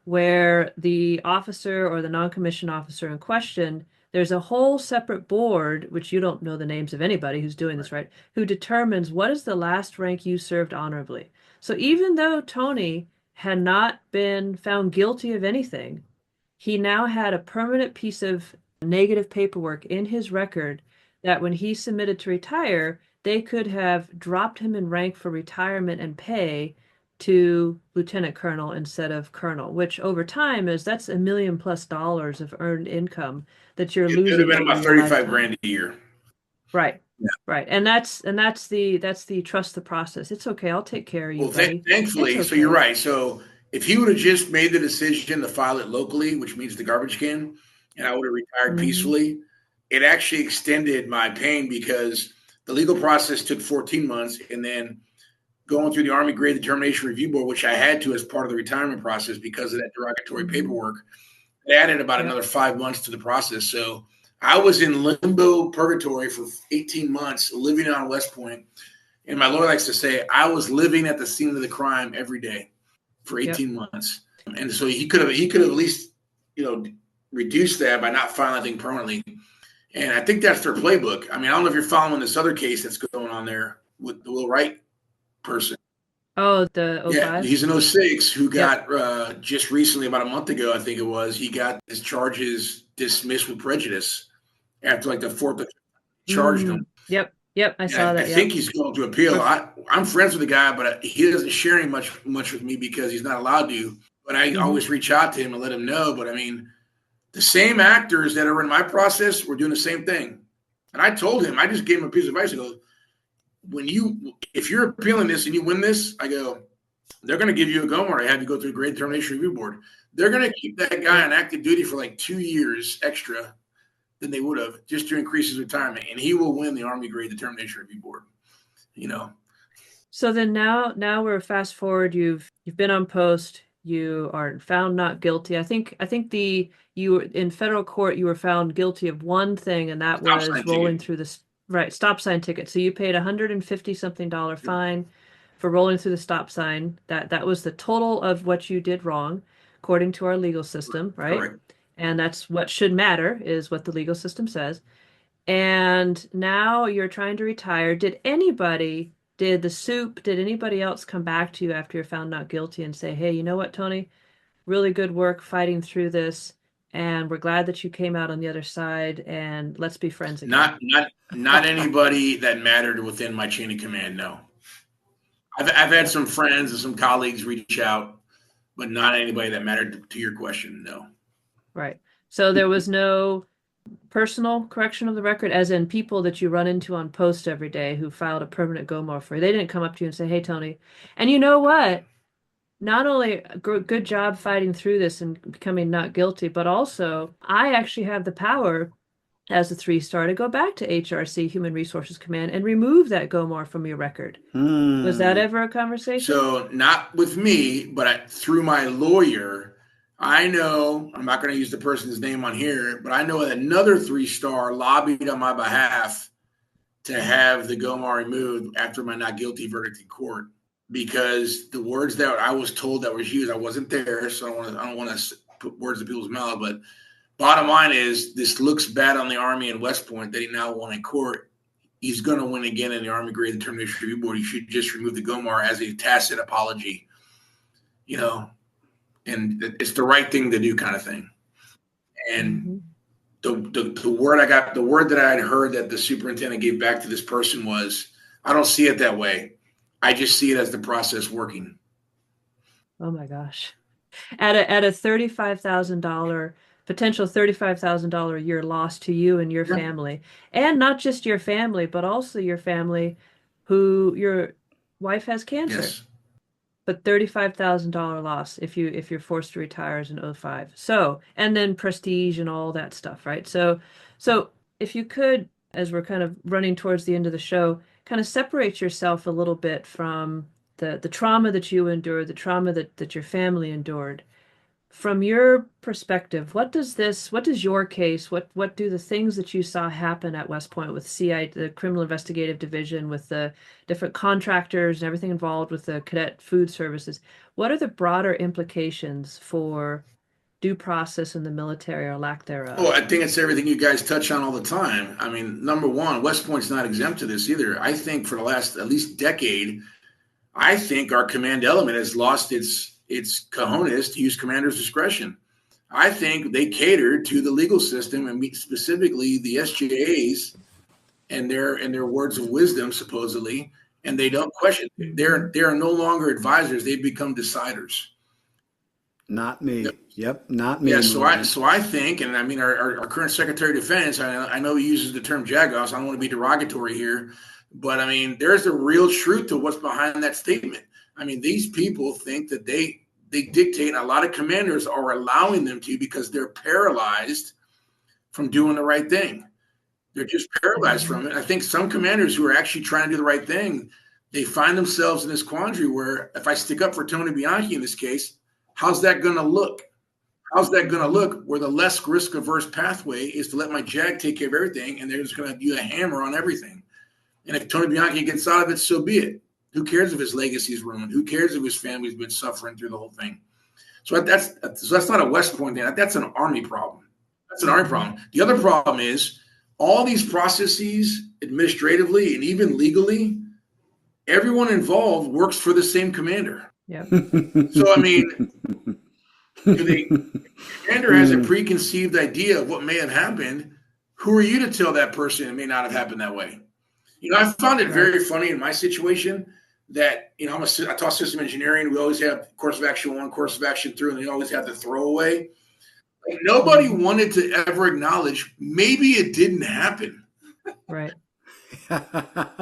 where the officer or the non-commissioned officer in question, there's a whole separate board, which you don't know the names of anybody who's doing this, right, who determines what is the last rank you served honorably. So even though Tony had not been found guilty of anything, he now had a permanent piece of negative paperwork in his record that when he submitted to retire, they could have dropped him in rank for retirement and pay to lieutenant colonel instead of colonel, which over time that's $1 million+ of earned income that you're losing. It would have been about 35 grand a year. Right. Yeah. Right. And that's the trust the process. It's okay. I'll take care of you. Well, thankfully, okay. So you're right. So if he would have just made the decision to file it locally, which means the garbage can, and I would have retired peacefully, it actually extended my pain because the legal process took 14 months, and then going through the Army Grade Determination Review Board, which I had to as part of the retirement process because of that derogatory paperwork, it added about another 5 months to the process. So I was in limbo purgatory for 18 months, living on West Point. And my lawyer likes to say I was living at the scene of the crime every day for 18 months. And so he could have at least, reduced that by not filing anything permanently. And I think that's their playbook. I mean, I don't know if you're following this other case that's going on there with the Will Wright person. Oh, the 05? Yeah, he's an 06 who got just recently, about a month ago, I think it was, he got his charges dismissed with prejudice after like the fourth charged him. Yep, I saw that. I think he's going to appeal. I'm friends with the guy, but he doesn't share any much with me because he's not allowed to. But I always reach out to him and let him know. But I mean, the same actors that are in my process were doing the same thing. And I told him, I just gave him a piece of advice. I go, if you're appealing this and you win this, I go, they're going to give you a GOMAR to have you go through a grade determination review board. They're going to keep that guy on active duty for like 2 years extra than they would have just to increase his retirement. And he will win the Army grade determination review board, you know. So then now we're fast forward. You've been on post. You are found not guilty. I think you in federal court you were found guilty of one thing, and that was rolling through the stop sign ticket. So you paid $150 something fine for rolling through the stop sign. That was the total of what you did wrong, according to our legal system, right? Correct. And that's what should matter, is what the legal system says. And now you're trying to retire. Did anybody else come back to you after you're found not guilty and say, hey, you know what, Tony? Really good work fighting through this. And we're glad that you came out on the other side, and let's be friends again. Not anybody that mattered within my chain of command, no. I've had some friends and some colleagues reach out, but not anybody that mattered to your question, no. Right. So there was no personal correction of the record, as in people that you run into on post every day who filed a permanent GOMAR for you. They didn't come up to you and say, hey, Tony, and you know what? Not only good job fighting through this and becoming not guilty, but also I actually have the power as a 3-star to go back to HRC, Human Resources Command, and remove that GOMAR from your record. Was that ever a conversation? So not with me, but through my lawyer, I know, I'm not going to use the person's name on here, but I know that another 3-star lobbied on my behalf to have the GOMAR removed after my not guilty verdict in court, because the words that I was told that was used, I wasn't there, so I don't want to put words in people's mouth, but bottom line is this looks bad on the Army and West Point that he now won in court. He's going to win again in the Army grade determination review board. He should just remove the GOMAR as a tacit apology, you know, and it's the right thing to do, kind of thing. And the word that I had heard that the superintendent gave back to this person was, I don't see it that way. I just see it as the process working. Oh my gosh. At a $35,000 potential $35,000 a year loss to you and your family, and not just your family, but also your family who your wife has cancer. Yes. But $35,000 loss if you're forced to retire as an 05. So, and then prestige and all that stuff, right? So if you could, as we're kind of running towards the end of the show, kind of separate yourself a little bit from the trauma that you endured, the trauma that your family endured. From your perspective, what does your case, what do the things that you saw happen at West Point with CI, the Criminal Investigative Division, with the different contractors and everything involved with the cadet food services, what are the broader implications for due process in the military or lack thereof? Well, I think it's everything you guys touch on all the time. I mean, number one, West Point's not exempt to this either. I think for the last at least decade, I think our command element has lost its cojones to use commander's discretion. I think they cater to the legal system and specifically the SJAs and their words of wisdom, supposedly, and they don't question. They are no longer advisors; they've become deciders. Not me. Yep, not me. Yeah, so I think, and I mean, our current Secretary of Defense, I know he uses the term jagoffs. I don't want to be derogatory here, but I mean, there's a real truth to what's behind that statement. I mean, these people think that they dictate, and a lot of commanders are allowing them to because they're paralyzed from doing the right thing. They're just paralyzed from it. I think some commanders who are actually trying to do the right thing, they find themselves in this quandary where if I stick up for Tony Bianchi in this case, how's that going to look? How's that going to look where the less risk-averse pathway is to let my JAG take care of everything, and they're just going to use a hammer on everything. And if Tony Bianchi gets out of it, so be it. Who cares if his legacy is ruined? Who cares if his family's been suffering through the whole thing? So that's not a West Point thing. That's an Army problem. That's an Army problem. The other problem is all these processes, administratively and even legally, everyone involved works for the same commander. Yeah. So I mean, the commander has a preconceived idea of what may have happened. Who are you to tell that person it may not have happened that way? You know, I found it very funny in my situation that, you know, I taught system engineering. We always have course of action 1, course of action 2, and they always have the throwaway. Like, nobody wanted to ever acknowledge maybe it didn't happen. Right.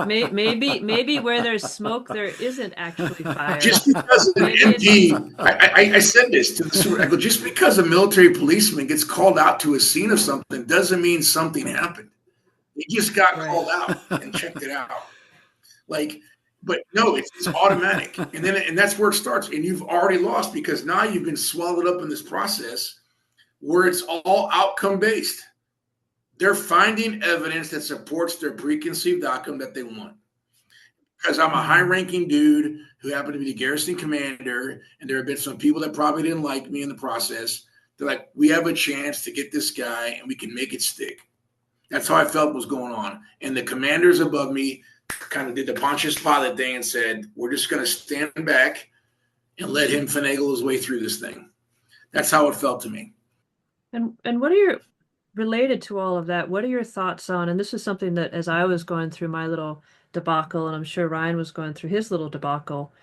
Maybe where there's smoke, there isn't actually fire. Just because an Maybe MD, I said this to the super, I go, just because a military policeman gets called out to a scene of something doesn't mean something happened. He just got called out and checked it out. Like, but no, it's automatic. And that's where it starts. And you've already lost because now you've been swallowed up in this process where it's all outcome based. They're finding evidence that supports their preconceived outcome that they want. Because I'm a high-ranking dude who happened to be the garrison commander, and there have been some people that probably didn't like me in the process. They're like, we have a chance to get this guy, and we can make it stick. That's how I felt was going on. And the commanders above me kind of did the Pontius Pilate thing and said, we're just going to stand back and let him finagle his way through this thing. That's how it felt to me. And what are your, related to all of that, what are your thoughts on, and this is something that as I was going through my little debacle, and I'm sure Ryan was going through his little debacle,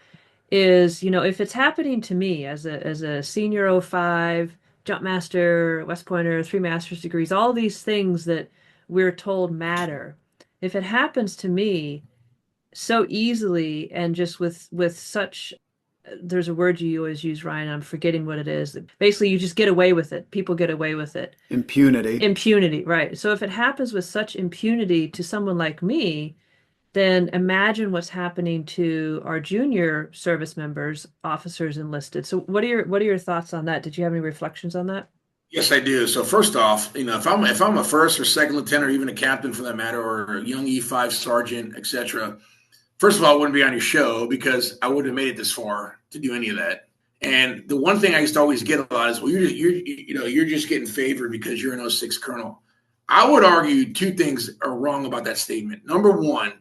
is, if it's happening to me as a senior 05, jump master, West Pointer, 3 master's degrees, all these things that we're told matter. If it happens to me so easily and just with such, there's a word you always use, Ryan, I'm forgetting what it is. Basically, you just get away with it. People get away with it. Impunity, right. So if it happens with such impunity to someone like me, then imagine what's happening to our junior service members, officers enlisted. So what are your thoughts on that? Did you have any reflections on that? Yes, I do. So first off, if I'm a first or second lieutenant or even a captain for that matter, or a young E5 sergeant, etc., first of all, I wouldn't be on your show because I wouldn't have made it this far to do any of that. And the one thing I used to always get a lot is, well, you're just getting favored because you're an 06 colonel. I would argue 2 things are wrong about that statement. Number one,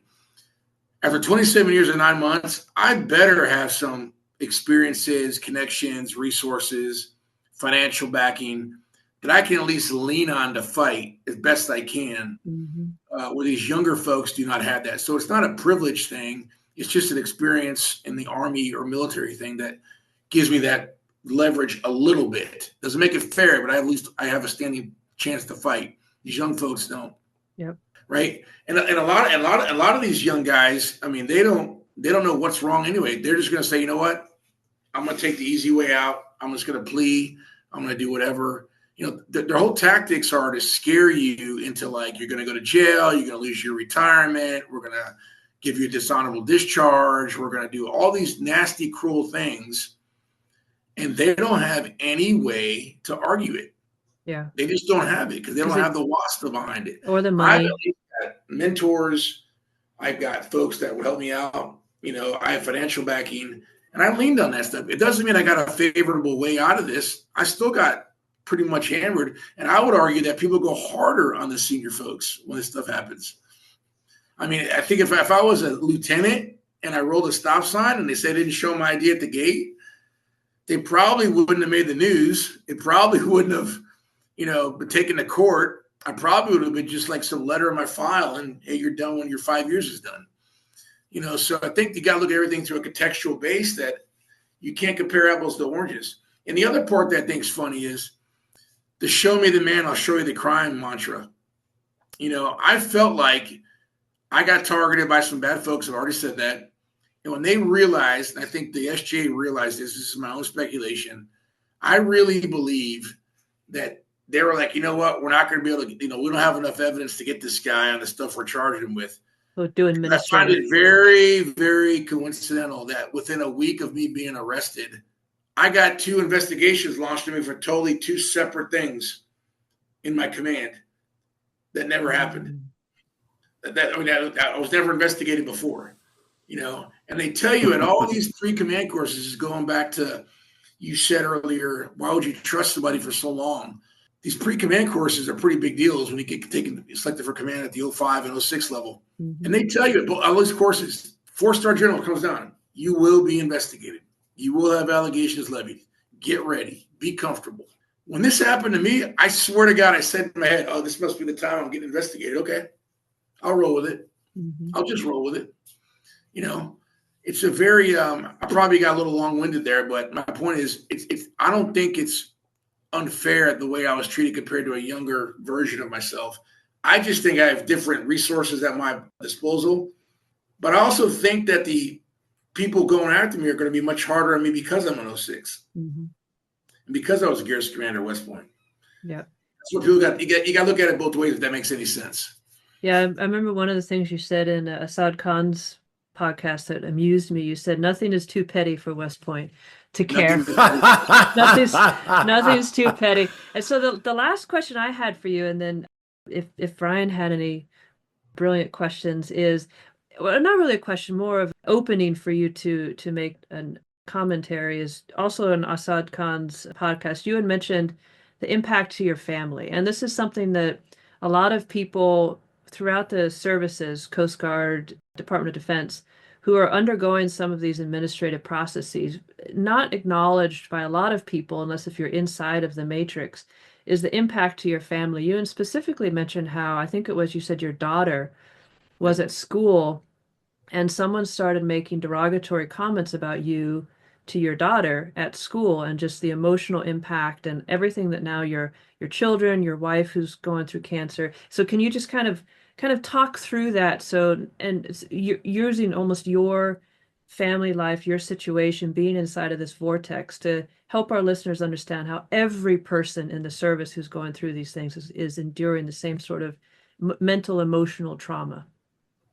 after 27 years and 9 months, I better have some experiences, connections, resources, financial backing that I can at least lean on to fight as best I can, where these younger folks do not have that. So it's not a privilege thing. It's just an experience in the Army or military thing that gives me that leverage a little bit. Doesn't make it fair, but at least I have a standing chance to fight. These young folks don't. Yep. Right. And a lot of these young guys, I mean, they don't know what's wrong anyway. They're just going to say, you know what? I'm going to take the easy way out. I'm just going to plea. I'm going to do whatever. Their whole tactics are to scare you into like, you're going to go to jail. You're going to lose your retirement. We're going to give you a dishonorable discharge. We're going to do all these nasty, cruel things. And they don't have any way to argue it. Yeah. They just don't have it because they don't have the wasta behind it. Or the money. I've got mentors. I've got folks that will help me out. I have financial backing. And I leaned on that stuff. It doesn't mean I got a favorable way out of this. I still got pretty much hammered. And I would argue that people go harder on the senior folks when this stuff happens. I mean, I think if I was a lieutenant and I rolled a stop sign and they said they didn't show my ID at the gate, they probably wouldn't have made the news. It probably wouldn't have, been taken to court. I probably would have been just like some letter in my file and, hey, you're done when your 5 years is done. So I think you got to look at everything through a contextual base that you can't compare apples to oranges. And the other part that I think is funny is the show me the man, I'll show you the crime mantra. I felt like I got targeted by some bad folks. I've already said that. And when they realized, and I think the SJ realized this is my own speculation, I really believe that they were like, you know what, we're not going to be able to, we don't have enough evidence to get this guy on the stuff we're charging him with. I find it very, very coincidental that within a week of me being arrested, I got 2 investigations launched at me for totally 2 separate things in my command that never happened. I was never investigated before, and they tell you at all these 3 command courses, going back to, you said earlier, why would you trust somebody for so long? These pre-command courses are pretty big deals when you get selected for command at the 05 and 06 level. Mm-hmm. And they tell you at all these courses, 4-star general comes down, you will be investigated. You will have allegations levied. Get ready. Be comfortable. When this happened to me, I swear to God, I said in my head, oh, this must be the time I'm getting investigated. Okay, I'll roll with it. Mm-hmm. I'll just roll with it. It's a very, I probably got a little long-winded there, but my point is, I don't think it's unfair the way I was treated compared to a younger version of myself. I just think I have different resources at my disposal. But I also think that the people going after me are going to be much harder on me because I'm an 06. Mm-hmm. And because I was a garrison commander at West Point. Yeah. That's what people got. You got to look at it both ways, if that makes any sense. Yeah, I remember one of the things you said in Assad Khan's podcast that amused me. You said nothing is too petty for West Point to care. Nothing's too petty. And so the last question I had for you, and then if Ryan had any brilliant questions, is, well, not really a question, more of opening for you to make a commentary, is also in Assad Khan's podcast. You had mentioned the impact to your family, and this is something that a lot of people throughout the services, Coast Guard, Department of Defense, who are undergoing some of these administrative processes, not acknowledged by a lot of people, unless if you're inside of the matrix, is the impact to your family. You and specifically mentioned how, I think it was, you said your daughter was at school and someone started making derogatory comments about you to your daughter at school, and just the emotional impact and everything that now your children, your wife who's going through cancer. So can you just kind of talk through that? So, and you're using almost your family life, your situation, being inside of this vortex, to help our listeners understand how every person in the service who's going through these things is enduring the same sort of mental, emotional trauma.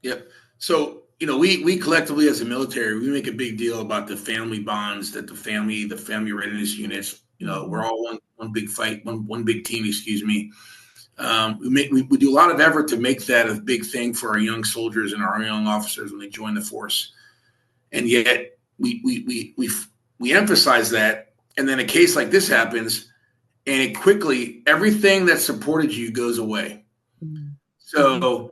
Yep. So, we collectively as a military, we make a big deal about the family bonds, that the family readiness units, we're all one big fight, one big team, excuse me. We do a lot of effort to make that a big thing for our young soldiers and our young officers when they join the force. And yet we emphasize that. And then a case like this happens, and it quickly, everything that supported you goes away. Mm-hmm. So,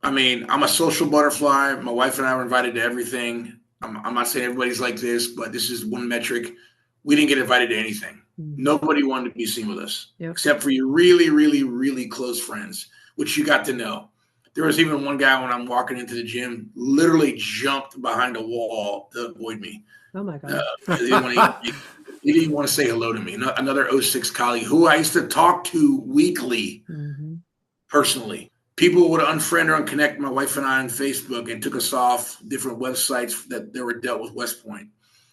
I'm a social butterfly. My wife and I were invited to everything. I'm not saying everybody's like this, but this is one metric. We didn't get invited to anything. Mm-hmm. Nobody wanted to be seen with us, except for your really, really, really close friends, which you got to know. There was even one guy when I'm walking into the gym, literally jumped behind a wall to avoid me. Oh, my God. He didn't want to say hello to me. Another 06 colleague who I used to talk to weekly, personally. People would unfriend or unconnect my wife and I on Facebook and took us off different websites that they were dealt with West Point.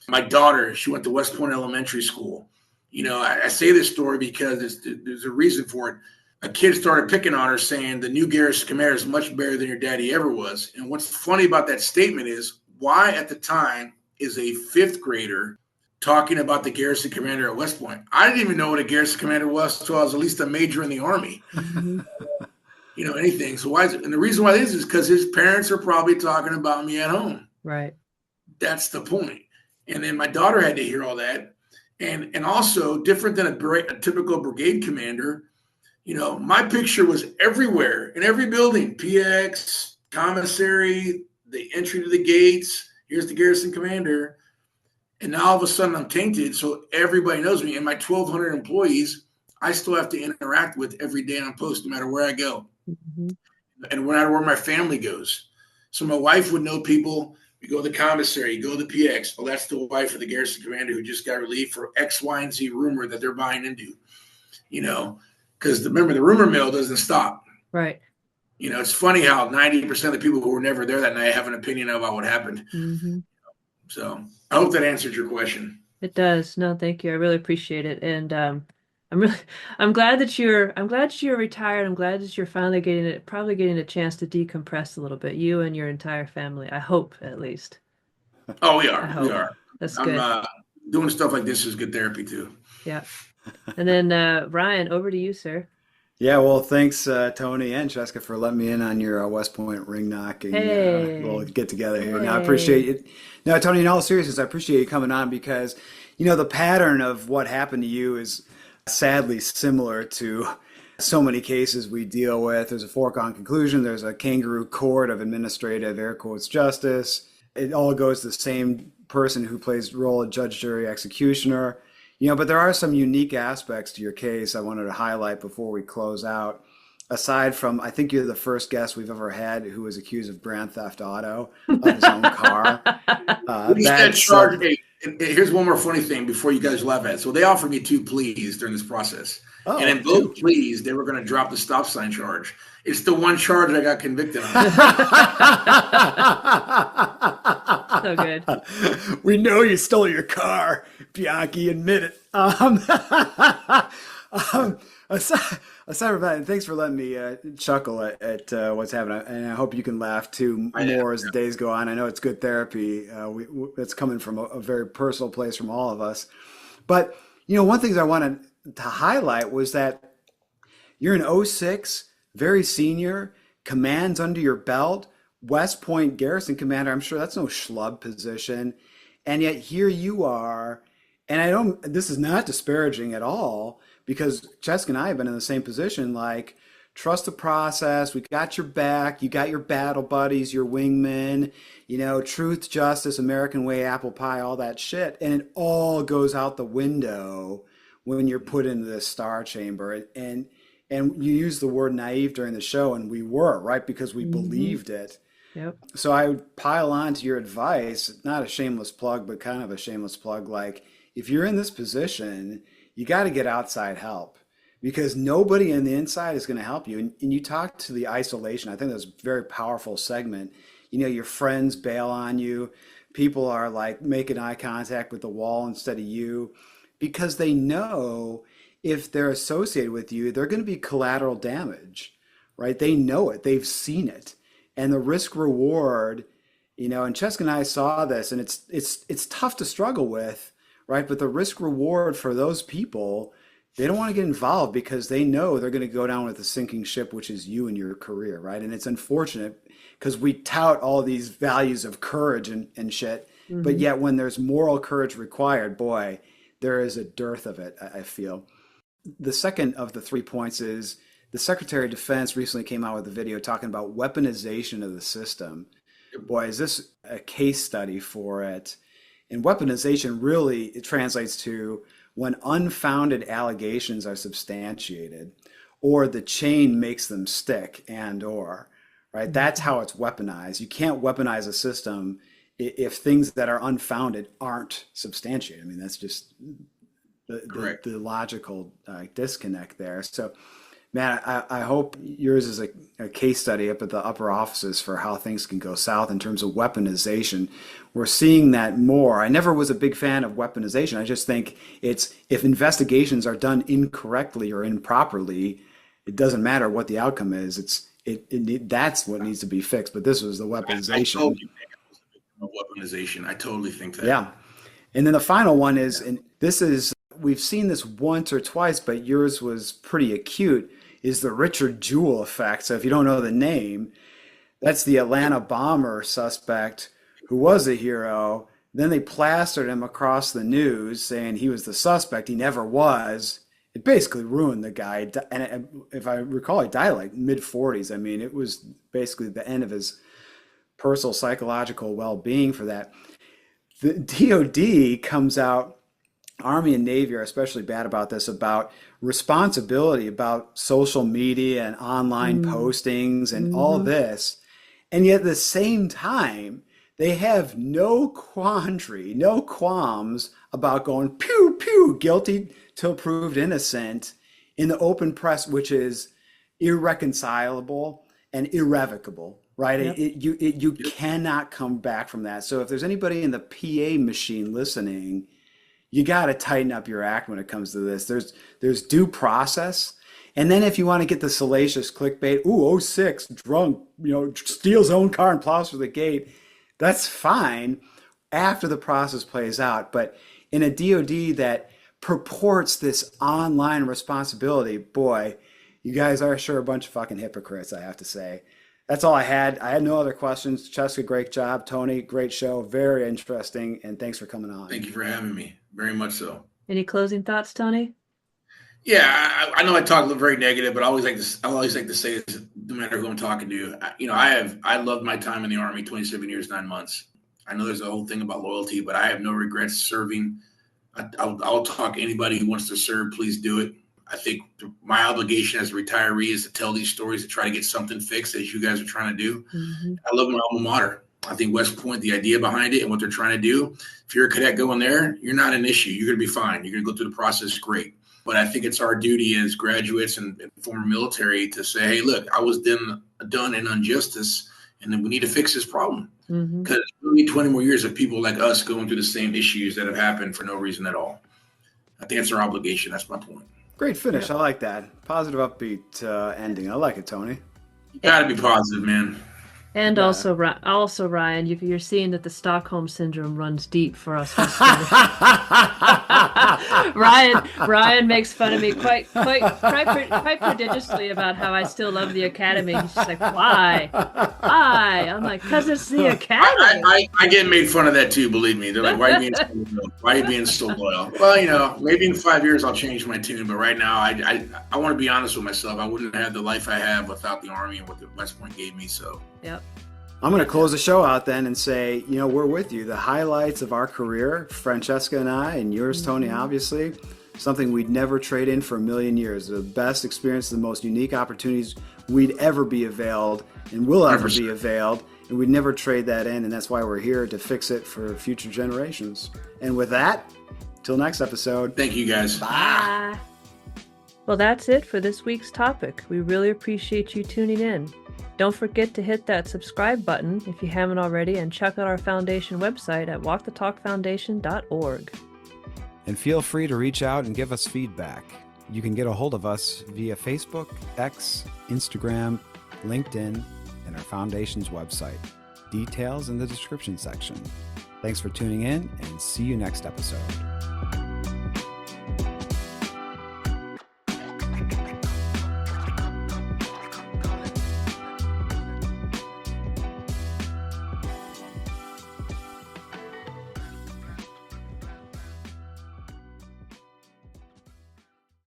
My daughter, she went to West Point Elementary School. I say this story because there's a reason for it. A kid started picking on her, saying the new garrison commander is much better than your daddy ever was. And what's funny about that statement is, why at the time is a fifth grader talking about the garrison commander at West Point? I didn't even know what a garrison commander was until I was at least a major in the Army. Anything. So why is it? And the reason why this is because his parents are probably talking about me at home. Right. That's the point. And then my daughter had to hear all that. And also, different than a typical brigade commander, my picture was everywhere, in every building, PX, commissary, the entry to the gates. Here's the garrison commander. And now all of a sudden I'm tainted. So everybody knows me. And my 1,200 employees, I still have to interact with every day on post, no matter where I go. Mm-hmm. And no matter where my family goes. So my wife would know people. You go to the commissary, you go to the PX. Oh, that's the wife of the garrison commander who just got relieved for X, Y, and Z rumor that they're buying into. Because remember, the rumor mill doesn't stop. Right. It's funny how 90% of the people who were never there that night have an opinion about what happened. Mm-hmm. So I hope that answered your question. It does. No, thank you. I really appreciate it. And I'm glad that you're retired. I'm glad that you're finally probably getting a chance to decompress a little bit, you and your entire family. I hope, at least. Oh, we are. We are. That's good. Doing stuff like this is good therapy too. Yeah. And then Ryan, over to you, sir. Yeah, well, thanks, Tony and Cheska, for letting me in on your West Point ring knocking little get together here. Now, I appreciate it. Now, Tony, in all seriousness, I appreciate you coming on because, the pattern of what happened to you is sadly similar to so many cases we deal with. There's a foregone conclusion. There's a kangaroo court of administrative air quotes justice. It all goes to the same person who plays the role of judge, jury, executioner. But there are some unique aspects to your case I wanted to highlight before we close out. Aside from, I think you're the first guest we've ever had who was accused of grand theft auto of his own car. Here's one more funny thing before you guys laugh at it. So they offered me 2 pleas during this process. Oh, and in both pleas, they were going to drop the stop sign charge. It's the one charge I got convicted on. So good. We know you stole your car, Bianchi. Admit it. Aside from that, and thanks for letting me chuckle at what's happening, and I hope you can laugh too more as the days go on. I know it's good therapy. It's coming from a very personal place from all of us. But one thing I wanted to highlight was that you're an 06, very senior, commands under your belt, West Point Garrison Commander. I'm sure that's no schlub position, and yet here you are. And this is not disparaging at all, because Cheska and I have been in the same position, like, trust the process, we got your back, you got your battle buddies, your wingmen, truth, justice, American way, apple pie, all that shit. And it all goes out the window when you're put into this star chamber. And you used the word naive during the show, and we were, right? Because we believed it. Yep. So I would pile on to your advice, not a shameless plug, but kind of a shameless plug. Like, if you're in this position, you got to get outside help, because nobody in the inside is going to help you. And you talked to the isolation. I think that's a very powerful segment. Your friends bail on you. People are like making eye contact with the wall instead of you, because they know if they're associated with you, they're going to be collateral damage, right? They know it. They've seen it. And the risk reward, and Cheska and I saw this, and it's tough to struggle with, right? But the risk reward for those people, they don't want to get involved because they know they're going to go down with a sinking ship, which is you and your career, right? And it's unfortunate because we tout all these values of courage and shit, but yet when there's moral courage required, boy, there is a dearth of it, I feel. The second of the 3 points is the Secretary of Defense recently came out with a video talking about weaponization of the system. Boy, is this a case study for it. And weaponization really, it translates to when unfounded allegations are substantiated, or the chain makes them stick or, right? That's how it's weaponized. You can't weaponize a system if things that are unfounded aren't substantiated. I mean, that's just the logical disconnect there. So, man, I hope yours is a case study up at the upper offices for how things can go south in terms of weaponization. We're seeing that more. I never was a big fan of weaponization. I just think if investigations are done incorrectly or improperly, it doesn't matter what the outcome is. That's what needs to be fixed. But this was the weaponization. I totally think it was a victim of weaponization. I totally think that. Yeah. And then the final one is, and this is, we've seen this once or twice, but yours was pretty acute, is the Richard Jewell effect. So if you don't know the name, that's the Atlanta bomber suspect who was a hero. Then they plastered him across the news saying he was the suspect. He never was. It basically ruined the guy. And if I recall, he died like mid-40s. I mean, it was basically the end of his personal psychological well-being for that. The DOD comes out, Army and Navy are especially bad about this, about responsibility, about social media and online postings and all this. And yet at the same time, they have no quandary, no qualms about going pew, pew, guilty till proved innocent in the open press, which is irreconcilable and irrevocable, right? Yep. You cannot come back from that. So if there's anybody in the PA machine listening, you got to tighten up your act when it comes to this. There's due process. And then if you want to get the salacious clickbait, 06, drunk, steals own car and plows through the gate, that's fine after the process plays out. But in a DOD that purports this online responsibility, boy, you guys are sure a bunch of fucking hypocrites, I have to say. That's all I had. I had no other questions. Cheska, great job. Tony, great show. Very interesting. And thanks for coming on. Thank you for having me. Very much so. Any closing thoughts, Tony? Yeah, I know I talk very negative, but I always like to say this, no matter who I'm talking to. I loved my time in the Army, 27 years, 9 months. I know there's a whole thing about loyalty, but I have no regrets serving. I'll talk to anybody who wants to serve. Please do it. I think my obligation as a retiree is to tell these stories to try to get something fixed, as you guys are trying to do. Mm-hmm. I love my alma mater. I think West Point, the idea behind it and what they're trying to do, if you're a cadet going there, you're not an issue. You're going to be fine. You're going to go through the process great. But I think it's our duty as graduates and former military to say, hey, look, I was done in injustice, and then we need to fix this problem. Because we need 20 more years of people like us going through the same issues that have happened for no reason at all. I think it's our obligation. That's my point. Great finish. I like that. Positive, upbeat ending. I like it, Tony. You got to be positive, man. And also, Ryan, you're seeing that the Stockholm syndrome runs deep for us. Ryan makes fun of me quite prodigiously about how I still love the Academy. He's just like, why? I'm like, because it's the Academy. I get made fun of that too. Believe me, they're like, why are you being so loyal? Well, maybe in 5 years I'll change my tune, but right now I want to be honest with myself. I wouldn't have the life I have without the Army and what the West Point gave me. So. Yep. I'm going to close the show out then and say, we're with you. The highlights of our career, Francesca and I, and yours, Tony, obviously, something we'd never trade in for a million years. The best experience, the most unique opportunities we'd ever be availed and will ever 100%. Be availed. And we'd never trade that in. And that's why we're here to fix it for future generations. And with that, till next episode. Thank you, guys. Bye. Well, that's it for this week's topic. We really appreciate you tuning in. Don't forget to hit that subscribe button if you haven't already, and check out our foundation website at walkthetalkfoundation.org. And feel free to reach out and give us feedback. You can get a hold of us via Facebook, X, Instagram, LinkedIn, and our foundation's website. Details in the description section. Thanks for tuning in, and see you next episode.